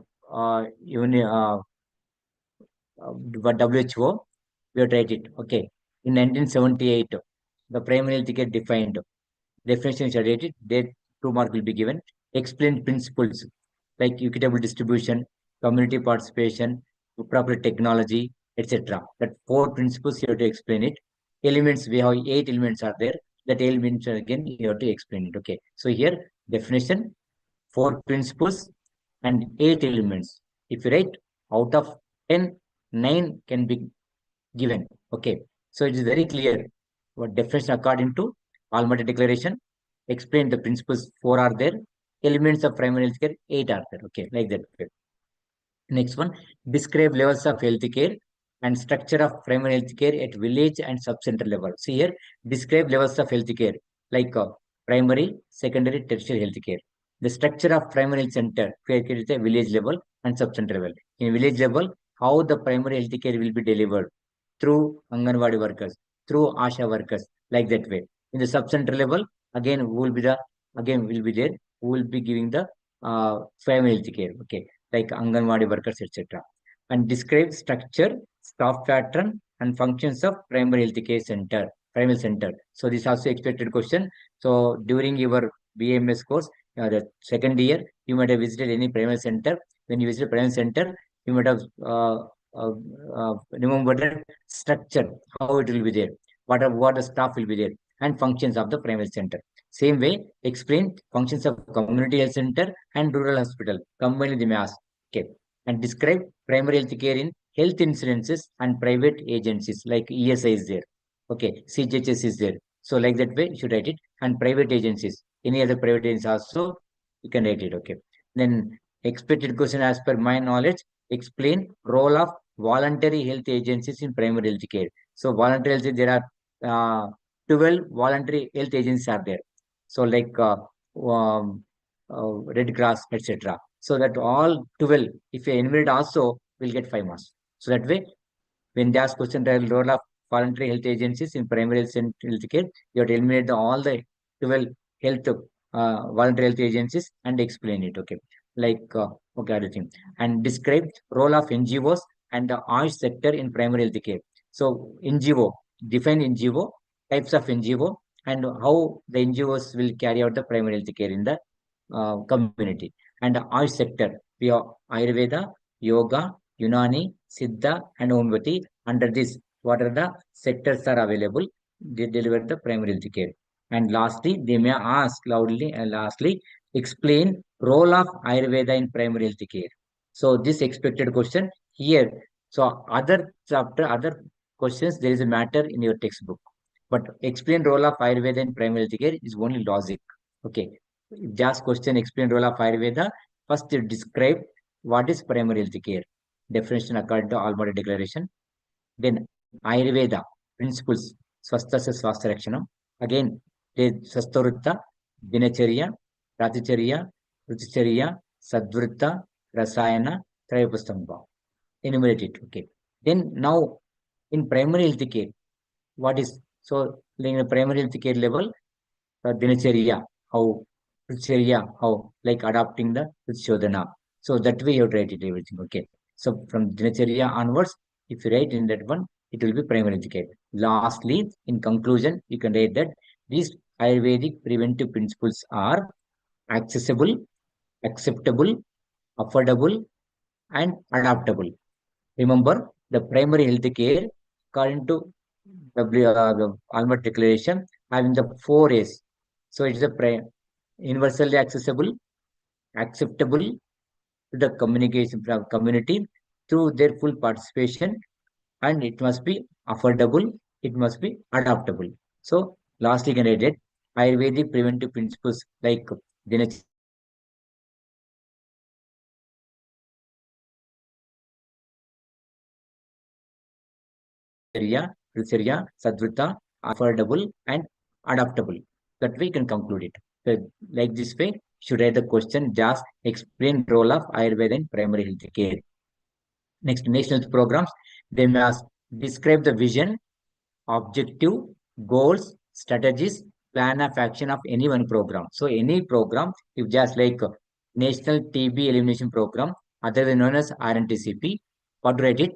WHO, we have tried it. Okay, in 1978, the primary health care defined definition is related. There 2 mark will be given. Explain principles like equitable distribution, community participation, proper technology, etc. That 4 principles you have to explain it. Elements, we have 8 elements are there. That elements again you have to explain it. Okay. So here definition, 4 principles, and 8 elements. If you write out of 10, 9 can be given. Okay. So it is very clear what definition according to Almighty Declaration. Explain the principles, 4 are there. Elements of primary health care, 8 are there. Okay, like that. Next one, describe levels of health care and structure of primary health care at village and sub-center level. See here, describe levels of health care like primary, secondary, tertiary health care. The structure of primary health center care is at village level and sub-center level. In village level, how the primary health care will be delivered through Anganwadi workers, through Asha workers, like that way. In the sub-center level, again, who will be the again will be there, who will be giving the primary health care. Okay, like Anganwadi workers, etc. And describe structure, staff pattern, and functions of primary health care center, primary center. So this also expected question. So during your BMS course, the second year, you might have visited any primary center. When you visit primary center, you might have remember the structure, how it will be there, what the staff will be there, and functions of the primary center. Same way, explain functions of community health center and rural hospital. Combine the mass. Okay. And describe primary health care in health insurances and private agencies like ESI is there. Okay. CHS is there. So like that way, you should write it. And private agencies. Any other private agencies also, you can write it. Okay. Then expected question as per my knowledge, explain role of voluntary health agencies in primary health care. So voluntary health, there are 12 voluntary health agencies are there. So like Red Cross, etc. So that all 12, if you enumerate also, will get 5 marks. So that way, when they ask question, the role of voluntary health agencies in primary health care, you have to eliminate all the 12 health voluntary health agencies and explain it. Okay, like okay, other thing, and describe role of NGOs and the AYUSH sector in primary health care. So NGO, define NGO, types of NGO, and how the NGOs will carry out the primary health care in the community. And the Ayush sector, we have Ayurveda, Yoga, Unani, Siddha, and Homeopathy. Under this, what are the sectors are available? They deliver the primary health care. And lastly, they may ask loudly and lastly, explain role of Ayurveda in primary health care. So this expected question here. So other chapter, other questions, there is a matter in your textbook. But explain role of Ayurveda in primary health care is only logic. Okay. Just question explain role of Ayurveda. First, you describe what is primary health care. Definition according to All Body Declaration. Then Ayurveda principles. Swasthasya Swastharakshanam. Again, Swasthavritta, Dinacharya, Praticharya, Ruticharya, Sadvritta, Rasayana, Trayapastamba. Enumerate it. Okay. Then now in primary health care, what is so in a primary health care level, Dinacharya, how how like adopting the Shodhana. So that way you have to write it everything. Okay. So from Dinacharya onwards, if you write in that one, it will be primary education. Lastly, in conclusion, you can write that these Ayurvedic preventive principles are accessible, acceptable, affordable, and adaptable. Remember, the primary health care, according to the Almond Declaration, having the 4 A's. So it's a universally accessible, acceptable to the communication community through their full participation, and it must be affordable, it must be adaptable. So lastly, can I read Ayurvedic preventive principles like Dinacharya, Praticharya, Sadvrita, Rasayana, Trayapastamba, affordable and adaptable. That way you can conclude it. So, like this way, should write the question, just explain role of Ayurveda in primary health care. Next, national health programs, they must describe the vision, objective, goals, strategies, plan of action of any one program. So any program, if just like National TB Elimination Program, otherwise known as RNTCP, what write it?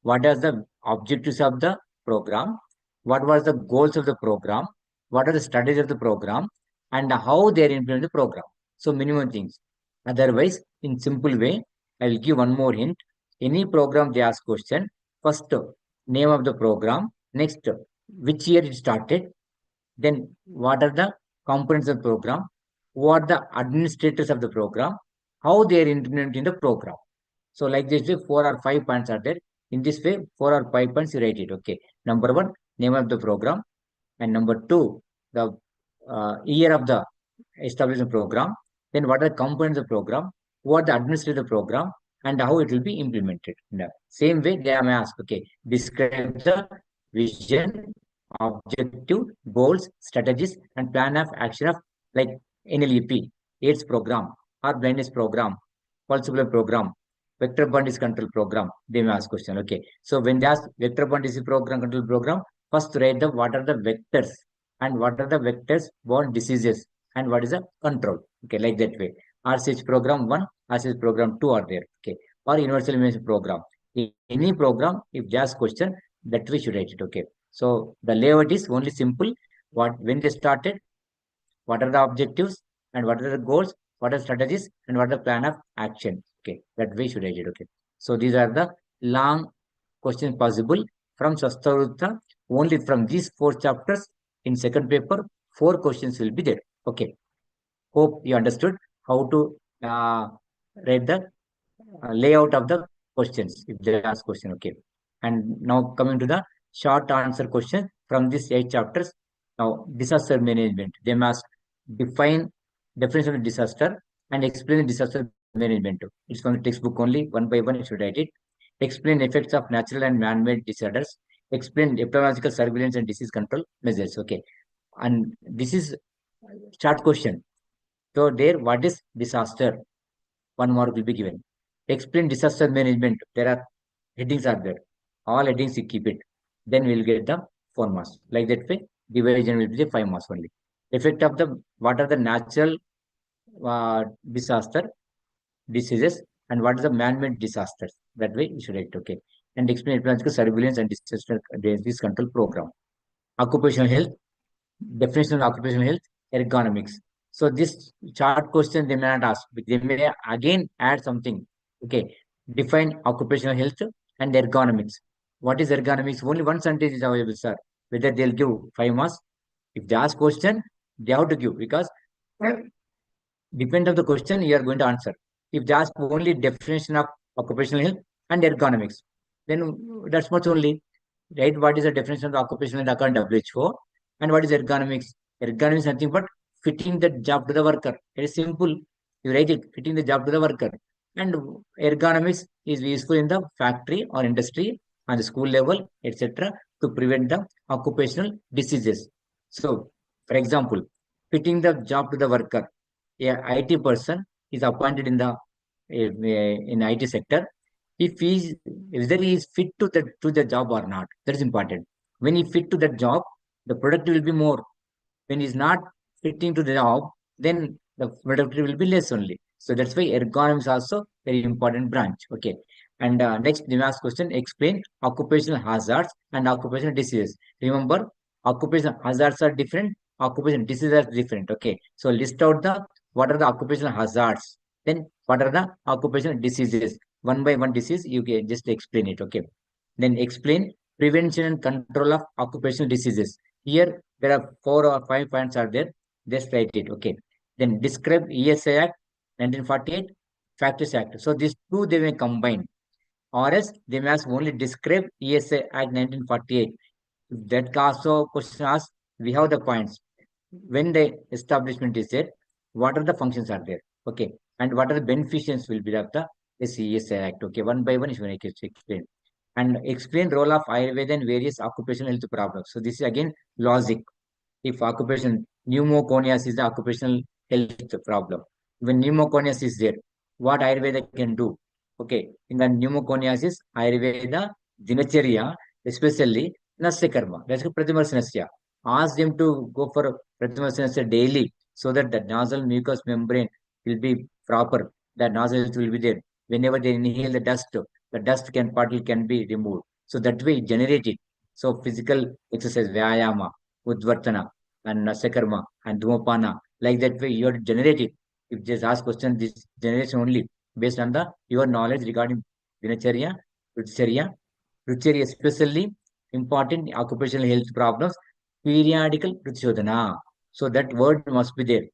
What are the objectives of the program? What was the goals of the program? What are the strategies of the program? And how they are implementing the program. So minimum things. Otherwise, in simple way, I will give one more hint. Any program they ask question, first name of the program, next which year it started, then what are the components of the program, who are the administrators of the program, how they are implementing the program. So like this way, 4 or 5 points are there. In this way, 4 or 5 points you write it. Okay. Number one, name of the program, and number two, the year of the establishment program. Then what are the components of the program, who are the administrators of the program, and how it will be implemented. In the same way, they may ask, okay, describe the vision, objective, goals, strategies, and plan of action of like NLEP, AIDS program, or blindness program, pulse program, vector-borne disease control program. They may ask question. Okay, so when they ask vector-borne disease program control program, first write the what are the vectors and what are the vectors borne diseases and what is the control. Okay, like that way. RCH program 1, RCH program 2 are there. Okay, or universal immunization program. Any program, if they ask question, that we should write it. Okay, so the layout is only simple. What when they started, what are the objectives and what are the goals, what are strategies, and what are the plan of action. Okay, that way should write it. Okay, so these are the long questions possible from Swasthavritta. Only from these 4 chapters in second paper, 4 questions will be there. Okay, hope you understood how to write the layout of the questions if they ask question. Okay, and now coming to the short answer question from these 8 chapters. Now disaster management, they must define definition of disaster and explain the disaster management. It's from the textbook only, one by one you should write it. Explain effects of natural and man-made disorders. Explain epidemiological surveillance and disease control measures. Okay, and this is short question. So there, what is disaster? 1 mark will be given. Explain disaster management. There are headings are there. All headings you keep it. Then we'll get the 4 marks. Like that way, division will be the 5 marks only. Effect of the what are the natural disaster, diseases, and what is the man-made disasters. That way you should write. Okay. And explain epidemiological surveillance and disease control program. Occupational health, definition of occupational health, ergonomics. So this short question they may not ask, but they may again add something. Okay, define occupational health and ergonomics. What is ergonomics? Only one sentence is available, sir. Whether they'll give 5 marks. If they ask question, they have to give because depend of the question you are going to answer. If they ask only definition of occupational health and ergonomics, then that's much only, right? What is the definition of the occupational health according to WHO, and what is ergonomics? Ergonomics is nothing but fitting the job to the worker. It is simple. You write it, fitting the job to the worker. And ergonomics is useful in the factory or industry on the school level, etc., to prevent the occupational diseases. So, for example, fitting the job to the worker, a IT person is appointed in the in IT sector. If he is whether he is fit to the job or not, that is important. When he fit to that job, the productivity will be more. When he's not fitting to the job, then the productivity will be less only. So that's why ergonomics is also very important branch. Okay. And next, the last question: explain occupational hazards and occupational diseases. Remember, occupational hazards are different. Occupational diseases are different. Okay. So list out the what are the occupational hazards. Then what are the occupational diseases? One by one disease, you can just explain it. Okay. Then explain prevention and control of occupational diseases. Here there are 4 or 5 points are there. Just write it. Okay. Then describe ESA Act 1948, Factors Act. So these two they may combine, or else they must only describe ESA Act 1948. That also question asks, we have the points. When the establishment is there, what are the functions are there? Okay. And what are the beneficiaries will be of the SES Act? Okay. One by one is when I can explain. And explain role of Ayurveda in various occupational health problems. So this is again logic. If occupation pneumoconias is the occupational health problem. When pneumoconias is there, what Ayurveda can do? Okay, in the pneumoconiasis, Ayurveda, Dinacharya, especially Nasya Karma, that's Pratimarsanasya. Ask them to go for Pratimarsanasya daily so that the nasal mucous membrane will be proper. The nostril will be there. Whenever they inhale the dust can particle can be removed. So that way generate it. So physical exercise, Vyayama, Udvartana, and Nasakarma and Dhumapana. Like that way, you have to generate it. If just ask question, this generation only based on the your knowledge regarding Dinacharya, Rucharya, Rucharya especially important occupational health problems, periodical Ruchodhana. So that word must be there.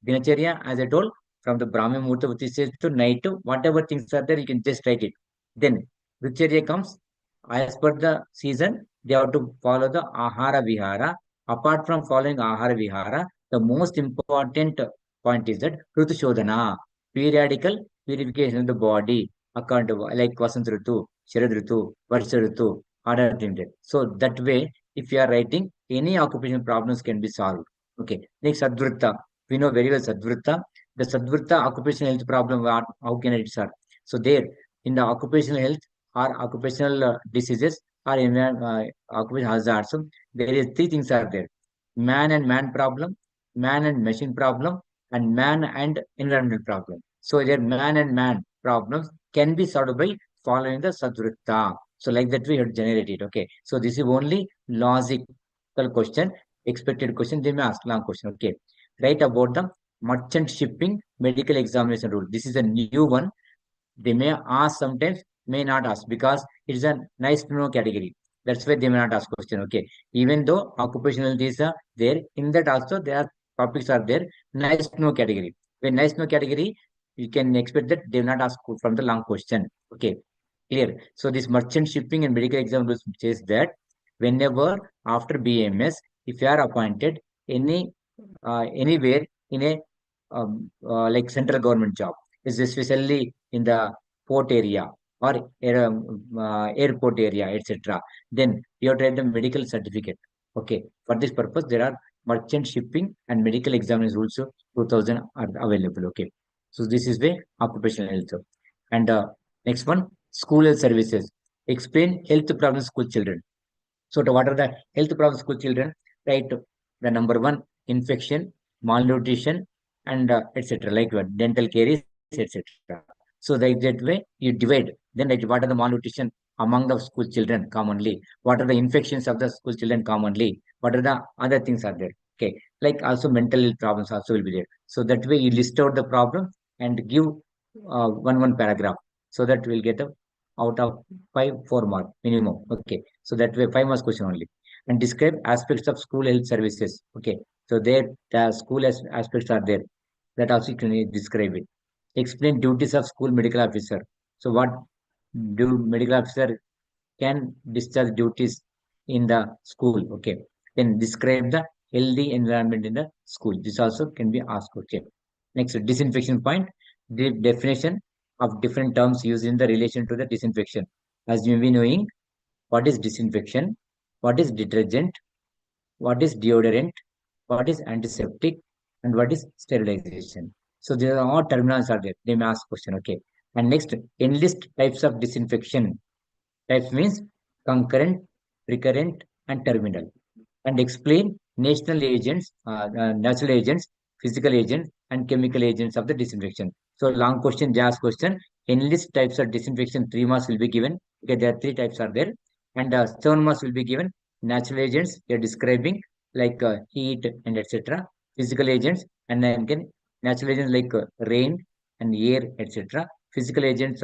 Dinacharya, as I told, from the Brahmi Murta Utisya to night, whatever things are there, you can just write it. Then Rucharya comes as per the season, they have to follow the Ahara Vihara. Apart from following Ahara Vihara, the most important point is that Rutu Shodhana, periodical purification of the body, according to like Vasant Ritu, Sharad Ritu, Varsha Ritu, other things. So that way, if you are writing, any occupational problems can be solved. Okay. Next, Sadvrita. We know very well Sadvrita. The Sadvrita occupational health problem, how can it solve? So there, in the occupational health or occupational diseases or occupational hazards, there is three things are there: man and man problem, man and machine problem, and man and environmental problem. So their man and man problems can be solved by following the Sadvrita. So like that we have generated. Okay. So this is only logical question, expected question. They may ask long question. Okay. Write about the merchant shipping medical examination rule. This is a new one. They may ask sometimes, may not ask because it is a nice to know category. That's why they may not ask question. Okay. Even though occupational these are there, in that also there are topics are there. Nice to know category. When nice to know category, you can expect that they will not ask from the long question. Okay. Clear. So this merchant shipping and medical exam rules says that whenever after BMS, if you are appointed anywhere in a like central government job, is especially in the port area or airport area, etc. Then you have to have the medical certificate. Okay. For this purpose, there are merchant shipping and medical examination rules 2000 are available. Okay. So this is the occupational health. And next one, school health services. Explain health problems school children. So what are the health problems school children? Right. The number one, infection, malnutrition, and etc. Like dental caries, etc. So that way you divide. Then like, what are the malnutrition among the school children commonly? What are the infections of the school children commonly? What are the other things are there? Okay, like also mental health problems also will be there. So that way you list out the problem and give one paragraph. So that we'll get a out of 4 mark minimum. Okay, so that way 5 marks question only. And describe aspects of school health services. Okay, so there the school aspects are there. That also you can describe it. Explain duties of school medical officer. So what do medical officer can discharge duties in the school? Okay, then describe the healthy environment in the school. This also can be asked. Okay, next disinfection point. The definition of different terms used in the relation to the disinfection. As you may be knowing, what is disinfection, what is detergent, what is deodorant, what is antiseptic, and what is sterilization. So there are all terminals are there. They may ask question. Okay, and next enlist types of disinfection. Types means concurrent, recurrent, and terminal. And explain natural agents, physical agents, and chemical agents of the disinfection. So long question, just question. Enlist types of disinfection, 3 marks will be given. Okay, there are 3 types are there, and 7 marks will be given. Natural agents, they are describing like heat and etc. Physical agents, and then again natural agents like rain and air, etc. Physical agents,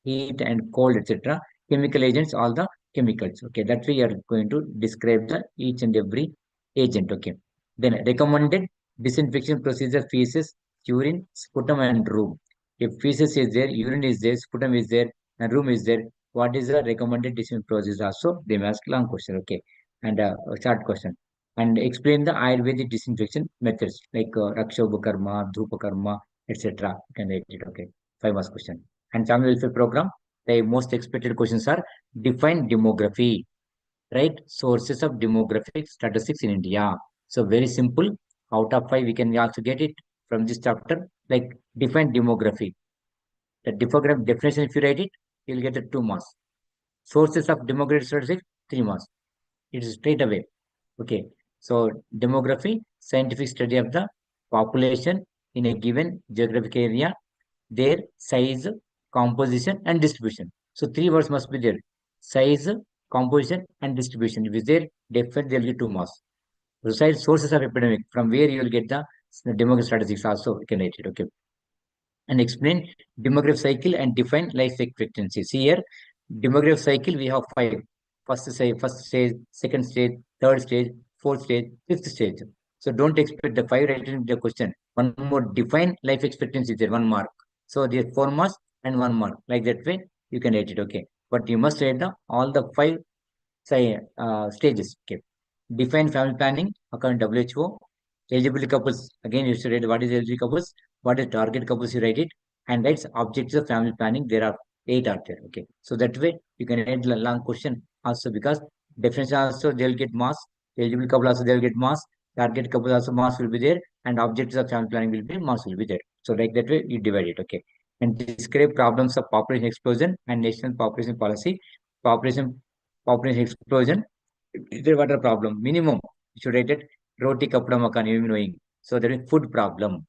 heat and cold, etc. Chemical agents, all the chemicals. Okay, that way you are going to describe the each and every agent. Okay, then recommended disinfection procedure: feces, urine, sputum, and room. If feces is there, urine is there, sputum is there, and room is there, what is the recommended disinfection procedure? Also, they may ask long question. Okay, and a short question. And explain the Ayurvedic disinfection methods like Rakshobhakarma, Dhupakarma, etc. You can write it. Okay, 5 marks question. And family welfare program, the most expected questions are define demography, right? Sources of demographic statistics in India. So very simple. Out of 5, we can also get it from this chapter. Like define demography. The demographic definition, if you write it, you'll get a 2 marks. Sources of demographic statistics, 3 marks. It is straight away. Okay. So demography, scientific study of the population in a given geographic area, their size, composition, and distribution. So 3 words must be there: size, composition, and distribution. If it's there, definitely there will be 2 marks. Besides sources of epidemic, from where you will get the demographic statistics also, you can write it. Okay, and explain demographic cycle and define life expectancy. See here, demographic cycle we have 5. First stage, second stage, third stage, fourth stage, fifth stage. So don't expect the 5 written in the question. One more, define life expectancy there, 1 mark. So there 4 marks and 1 mark. Like that way you can write it. Okay, but you must write the all the 5 stages. Okay, define family planning according to WHO. Eligibility couples, again you should write what is eligible couples, what is target couples, you write it, and writes objectives of family planning. There are 8 are there. Okay, so that way you can write the long question also, because definition also they'll get marks, eligible couple also they'll get marks, target couple also marks will be there, and objectives of family planning will be marks will be there. So like that way you divide it. Okay, and describe problems of population explosion and national population policy. Population explosion, is there what a problem? Minimum you should write it. Roti kapda makan, you knowing. So there is food problem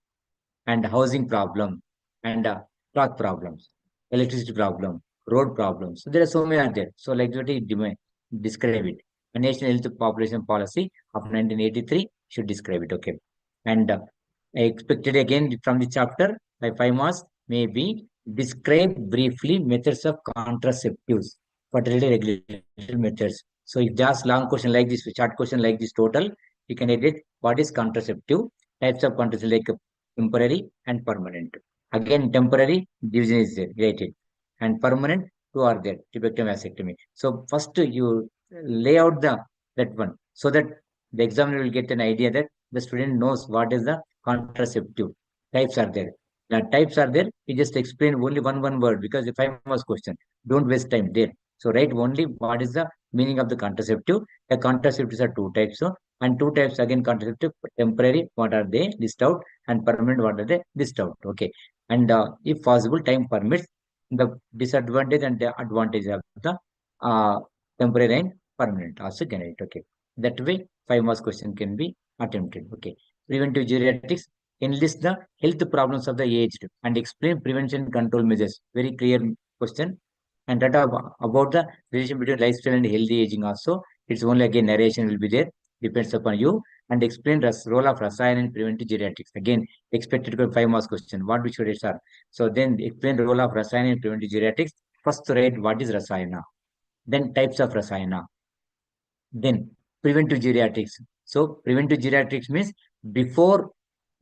and housing problem and cloth problems, electricity problem, road problems. So there are so many are there. So like that, describe it. A national health population policy of 1983 should describe it. Okay, and I expected again from the chapter by 5 marks, maybe describe briefly methods of contraceptives, fertility regulatory methods. So if just long question like this, short question like this, total you can edit what is contraceptive, types of contraceptive like temporary and permanent. Again, temporary division is there, rated, and permanent 2 are there, tubectomy, vasectomy. So first you lay out the that one, so that the examiner will get an idea that the student knows what is the contraceptive types are there. The types are there. You just explain only one word, because the 5 marks question. Don't waste time there. So write only what is the meaning of the contraceptive. The contraceptives are 2 types. So, and 2 types again contraceptive, temporary, what are they? List out, and permanent, what are they? List out. Okay. And if possible, time permits, the disadvantage and the advantage of the uh, temporary and permanent also generate. Okay. That way, 5 marks question can be attempted. Okay. Preventive geriatrics, enlist the health problems of the aged and explain prevention control measures. Very clear question. And that about the relation between lifestyle and healthy aging also. It's only again narration will be there. depends upon you. And explain role of Rasayana in preventive geriatrics. Again, expected to 5 marks question. What we should write, sir? So then explain the role of Rasayana in preventive geriatrics. First write what is Rasayana. Then types of Rasayana. Then preventive geriatrics. So preventive geriatrics means before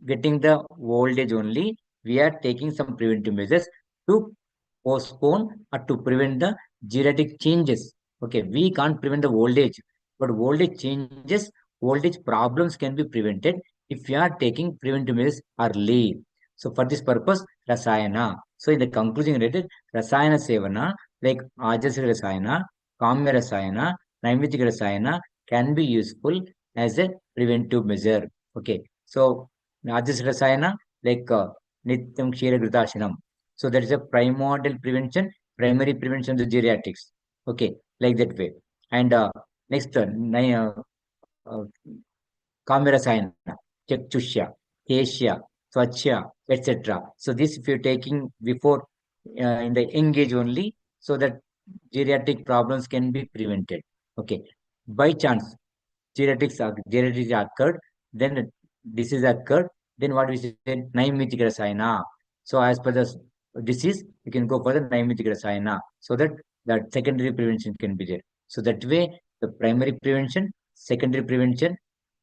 getting the old age only, we are taking some preventive measures to postpone or to prevent the geriatric changes. Okay, we can't prevent the old age, but old age changes, old age problems can be prevented if we are taking preventive measures early. So for this purpose, Rasayana. So in the conclusion, rated Rasayana Sevana, like Ajasya Rasayana, Kamya Rasayana, Naimitic Rasayana can be useful as a preventive measure. Okay, so Ajasya Rasayana, like Nityam Kshira Gridashanam. So that is a primordial prevention, primary prevention of the geriatrics. Okay, like that way. And next, uh, Kamirasayana, Chakchusha, Kesha, Swachya, etc. So this if you're taking before in the young age only, so that geriatric problems can be prevented. Okay. By chance, geriatrics occurred, then disease occurred, then what we said, Naimitic Rasayana. So as per the disease, you can go for the Naimitic Rasayana, so that that secondary prevention can be there. So that way, the primary prevention, secondary prevention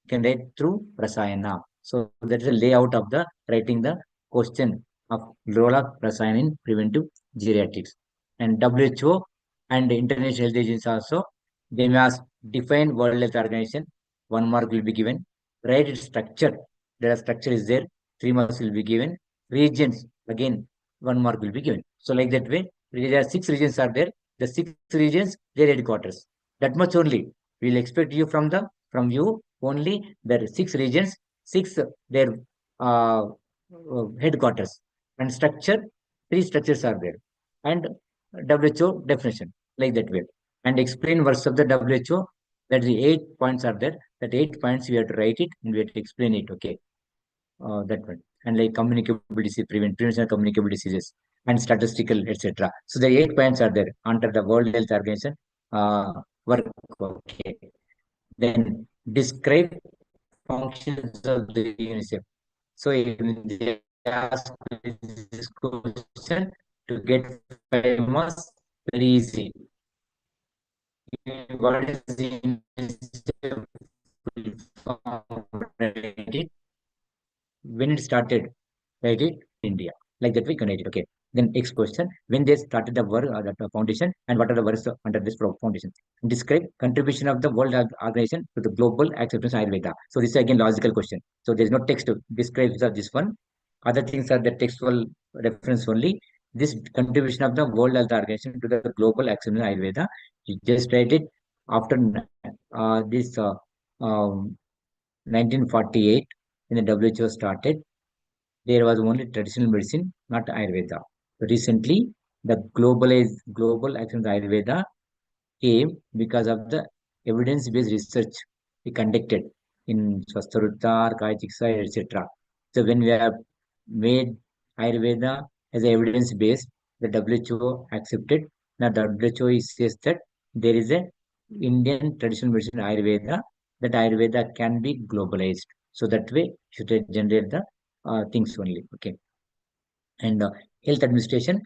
can write through Rasayana. So that is a layout of the writing the question of role of Rasayana in preventive geriatrics. And WHO and International Health Agency also, they may ask define World Health Organization, 1 mark will be given. Write its structure. Their structure is there, 3 marks will be given. Regions, again, 1 mark will be given. So like that way, there are 6 regions are there. The 6 regions, their headquarters. That much only. We will expect you from you only there are 6 regions, six their headquarters and structure. 3 structures are there, and WHO definition like that way, and explain words of the WHO. That the 8 points are there. That 8 points we have to write it and we have to explain it. Okay, that one, and like communicable disease, prevention of communicable diseases, and statistical, etc. So the 8 points are there under the World Health Organization work. Okay, then describe functions of the UNICEF. So if they ask this question to get 5 marks, very easy. What is the UNICEF form? When it started, right? It India, like that we can write it. Okay. Then next question: when they started the work that foundation, and what are the works under this foundation? Describe contribution of the World Organization to the global acceptance of Ayurveda. So this is again logical question. So there is no text to describe this one. Other things are the textual reference only. This contribution of the World Health Organization to the global acceptance of Ayurveda, you just write it after this 1948 when the WHO started. There was only traditional medicine, not Ayurveda. Recently, the global action of Ayurveda came because of the evidence-based research we conducted in Swasthavritta, Jignasa, etc. So when we have made Ayurveda as evidence-based, the WHO accepted. Now the WHO says that there is a Indian traditional medicine Ayurveda, that Ayurveda can be globalized. So that way should generate the things only. Okay. And health administration,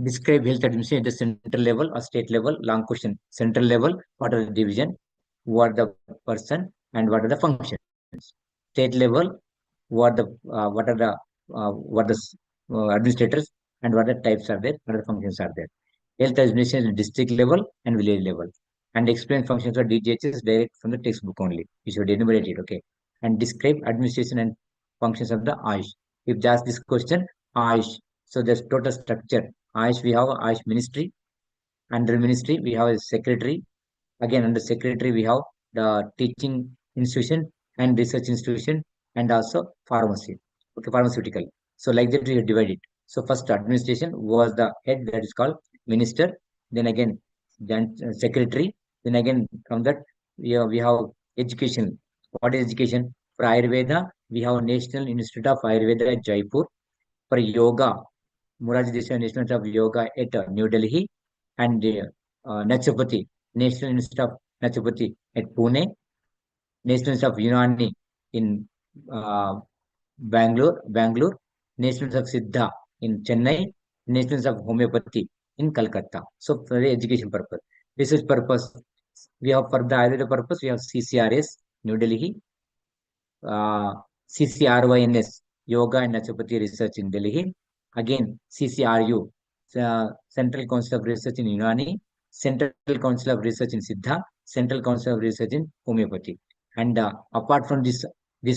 describe health administration at the central level or state level. Long question. Central level, what are the division, what are the person, and what are the functions. State level, what are the administrators, and what are the types are there, what are the functions are there. Health administration at district level and village level. And explain functions of DGHS direct from the textbook only. You should enumerate it. Okay. And describe administration and functions of the AYUSH. If they ask this question, AYUSH. So there's total structure. AYUSH, we have AYUSH ministry. Under ministry, we have a secretary. Again, under secretary, we have the teaching institution and research institution, and also pharmacy. Okay, pharmaceutical. So like that, we divide it. So first administration was the head, that is called minister. Then secretary. Then again from that we have education. What is education? For Ayurveda, we have National Institute of Ayurveda at Jaipur. For yoga, Murarji Desai National Institute of Yoga at New Delhi, and Naturopathy, National Institute of Naturopathy at Pune, Nations of Unani in uh, Bangalore, Nations of Siddha in Chennai, Nations of Homeopathy in Calcutta. So for the education purpose, research purpose, we have for the Ayurveda purpose, we have CCRS, New Delhi, CCRYNS, Yoga and Naturopathy Research in Delhi. Again, CCRU, Central Council of Research in Unani, Central Council of Research in Siddha, Central Council of Research in Homeopathy. And apart from this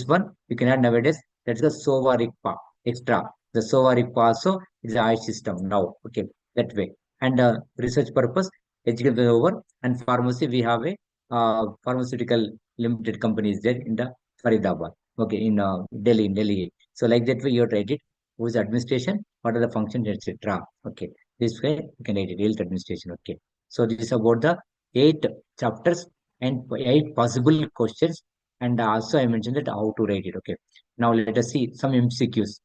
one, you can add nowadays, that's the Sova Rikpa extra. The Sova Rikpa also is the Ayush system now. Okay, that way. And research purpose, education over, and pharmacy, we have a pharmaceutical limited companies there in the Faridabad. Okay, in Delhi. So like that way you write it. Who is administration? What are the functions, etc. Okay, this way you can write it. Health administration. Okay. So this is about the 8 chapters and 8 possible questions. And also I mentioned that how to write it. Okay. Now let us see some MCQs.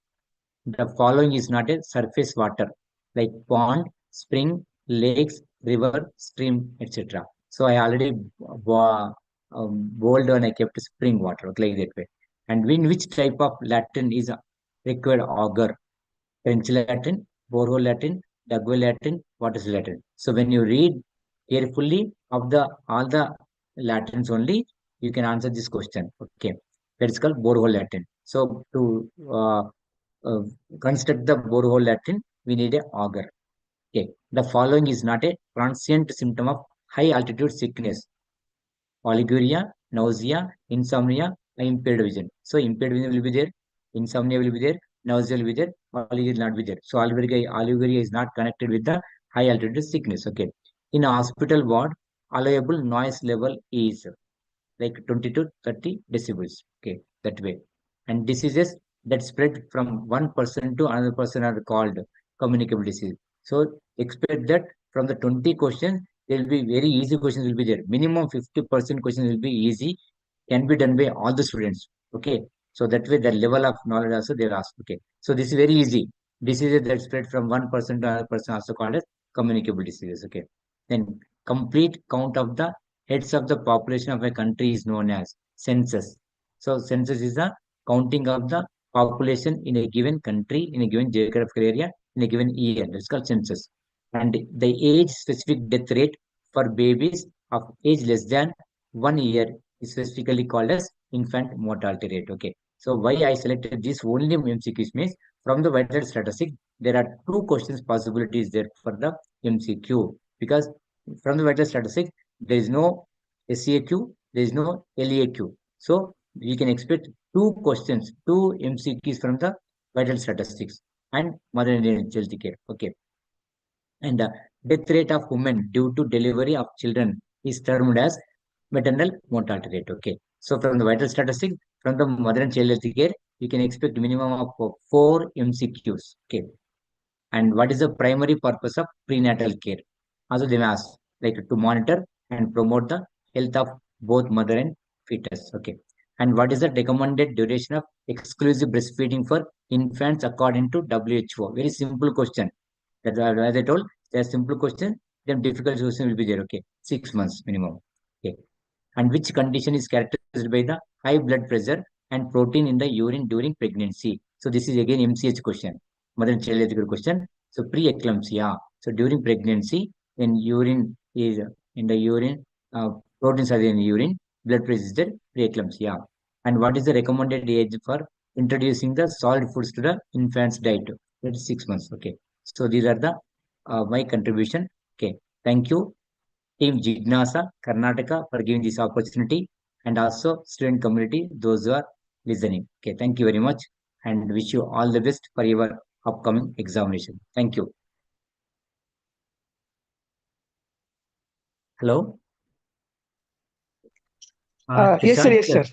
The following is not a surface water like pond, spring, lakes, river, stream, etc. So I already bold and I kept spring water, okay, like that way. And in which type of Latin is required auger? French Latin, Borho Latin, Dagway Latin, what is Latin? So when you read carefully of the all the Latins only, you can answer this question. Okay, that is called Borho Latin. So to uh, construct the borehole Latin, we need a auger. Okay, the following is not a transient symptom of high altitude sickness: oliguria, nausea, insomnia, impaired vision. So impaired vision will be there, insomnia will be there, nausea will be there, oliguria will not be there. So oliguria is not connected with the high altitude sickness. Okay, in a hospital ward, allowable noise level is like 20 to 30 decibels. Okay, that way. And diseases that spread from one person to another person are called communicable disease. So expect that from the 20 questions, there will be very easy questions will be there. Minimum 50% questions will be easy, can be done by all the students. Okay. So that way the level of knowledge also they'll ask. Okay. So this is very easy. Diseases that spread from one person to another person also called as communicable diseases. Okay. Then complete count of the heads of the population of a country is known as census. So census is the counting of the population in a given country, in a given geographical area, in a given year. That's called census. And the age-specific death rate for babies of age less than 1 year is specifically called as infant mortality rate. Okay. So why I selected this only MCQs means from the vital statistics, there are two questions possibilities there for the MCQ because from the vital statistics, there is no SAQ, there is no LAQ. So we can expect two questions, two MCQs from the vital statistics and mother and child care. Okay. And the death rate of women due to delivery of children is termed as maternal mortality rate. Okay. So from the vital statistics, from the mother and child health care, you can expect minimum of 4 MCQs. Okay. And what is the primary purpose of prenatal care? Also, they may ask like to monitor and promote the health of both mother and fetus. Okay. And what is the recommended duration of exclusive breastfeeding for infants according to WHO? Very simple question. That as I told, there's simple question, then difficult question will be there. Okay. 6 months minimum. Okay. And which condition is characterized by the high blood pressure and protein in the urine during pregnancy? So this is again MCH question, mother and child health question. So pre-eclampsia. So during pregnancy, when urine is in the urine, proteins are in the urine, blood pressure is there, pre-eclampsia. And what is the recommended age for introducing the solid foods to the infant's diet? That is 6 months. Okay. So these are the my contribution. Okay. Thank you. Team Jignasa Karnataka for giving this opportunity and also student community, those who are listening. Okay, thank you very much and wish you all the best for your upcoming examination. Thank you. Hello. Yes, sir. Yes, sir.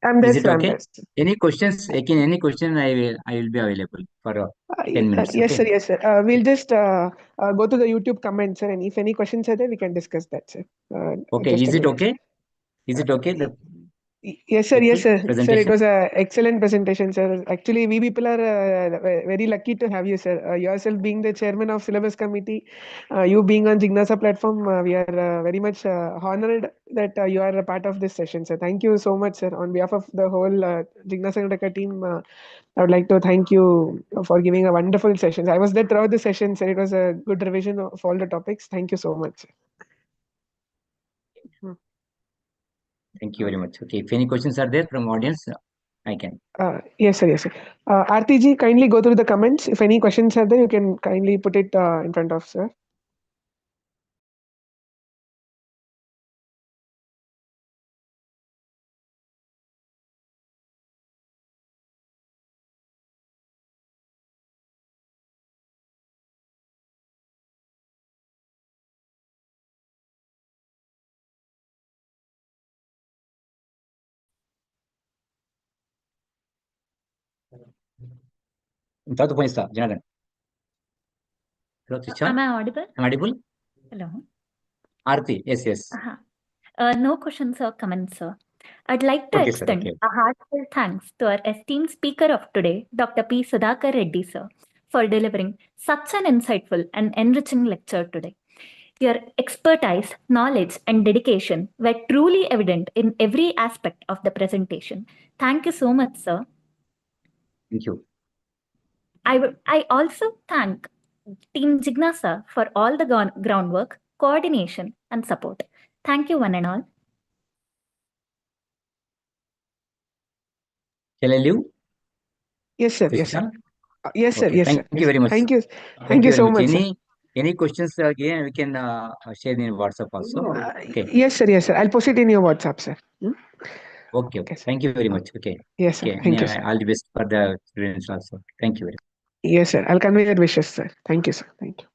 I'm there, Is it sir. I'm okay? there, sir. Any questions? Again, any question I will be available for 10 minutes. Yes, Okay. sir. Yes, sir. We'll just go to the YouTube comments, sir, and if any questions are there, we can discuss that, sir. Okay. Just a Is it minute. okay? Is it okay? Yes, sir. Yes, sir. Sir, it Presentation. was a excellent presentation, sir. Actually, we people are very lucky to have you, sir. Yourself being the chairman of syllabus committee, you being on Jignasa platform, we are very much honored that you are a part of this session, sir. Thank you so much, sir. On behalf of the whole Jignasa Karnataka team, I would like to thank you for giving a wonderful session. I was there throughout the session, sir. It was a good revision of all the topics. Thank you so much, sir. Thank you very much. Okay, if any questions are there from audience, I can. Yes, sir. Yes, sir. Aarti ji, kindly go through the comments. If any questions are there, you can kindly put it in front of sir. Intanto põe está, Jonathan. Hello, Trisha. Am I audible? Am I audible? Hello. Aarti, yes. No questions or comments, sir. I'd like to Okay, sir, extend okay. a heartfelt thanks to our esteemed speaker of today, Dr. P. SUDHAKAR Reddy, sir, for delivering such an insightful and enriching lecture today. Your expertise, knowledge, and dedication were truly evident in every aspect of the presentation. Thank you so much, sir. Thank you. I also thank Team Jignasa for all the groundwork, coordination, and support. Thank you, one and all. Shall I leave? Yes, sir. Yes, sir. Yes, sir. Okay, Yes, sir. thank you very much. Thank you. Thank Thank you you very so much. much, sir. Any questions again? We can share in WhatsApp also. Okay. Yes, sir. Yes, sir. I'll post it in your WhatsApp, sir. Okay. Okay, sir. Thank you very much. Okay. Yes, sir. Okay. Thank you, sir. All the best for the students also. Thank you very much. Yes, sir. I'll convey your wishes, sir. Thank you, sir. Thank you.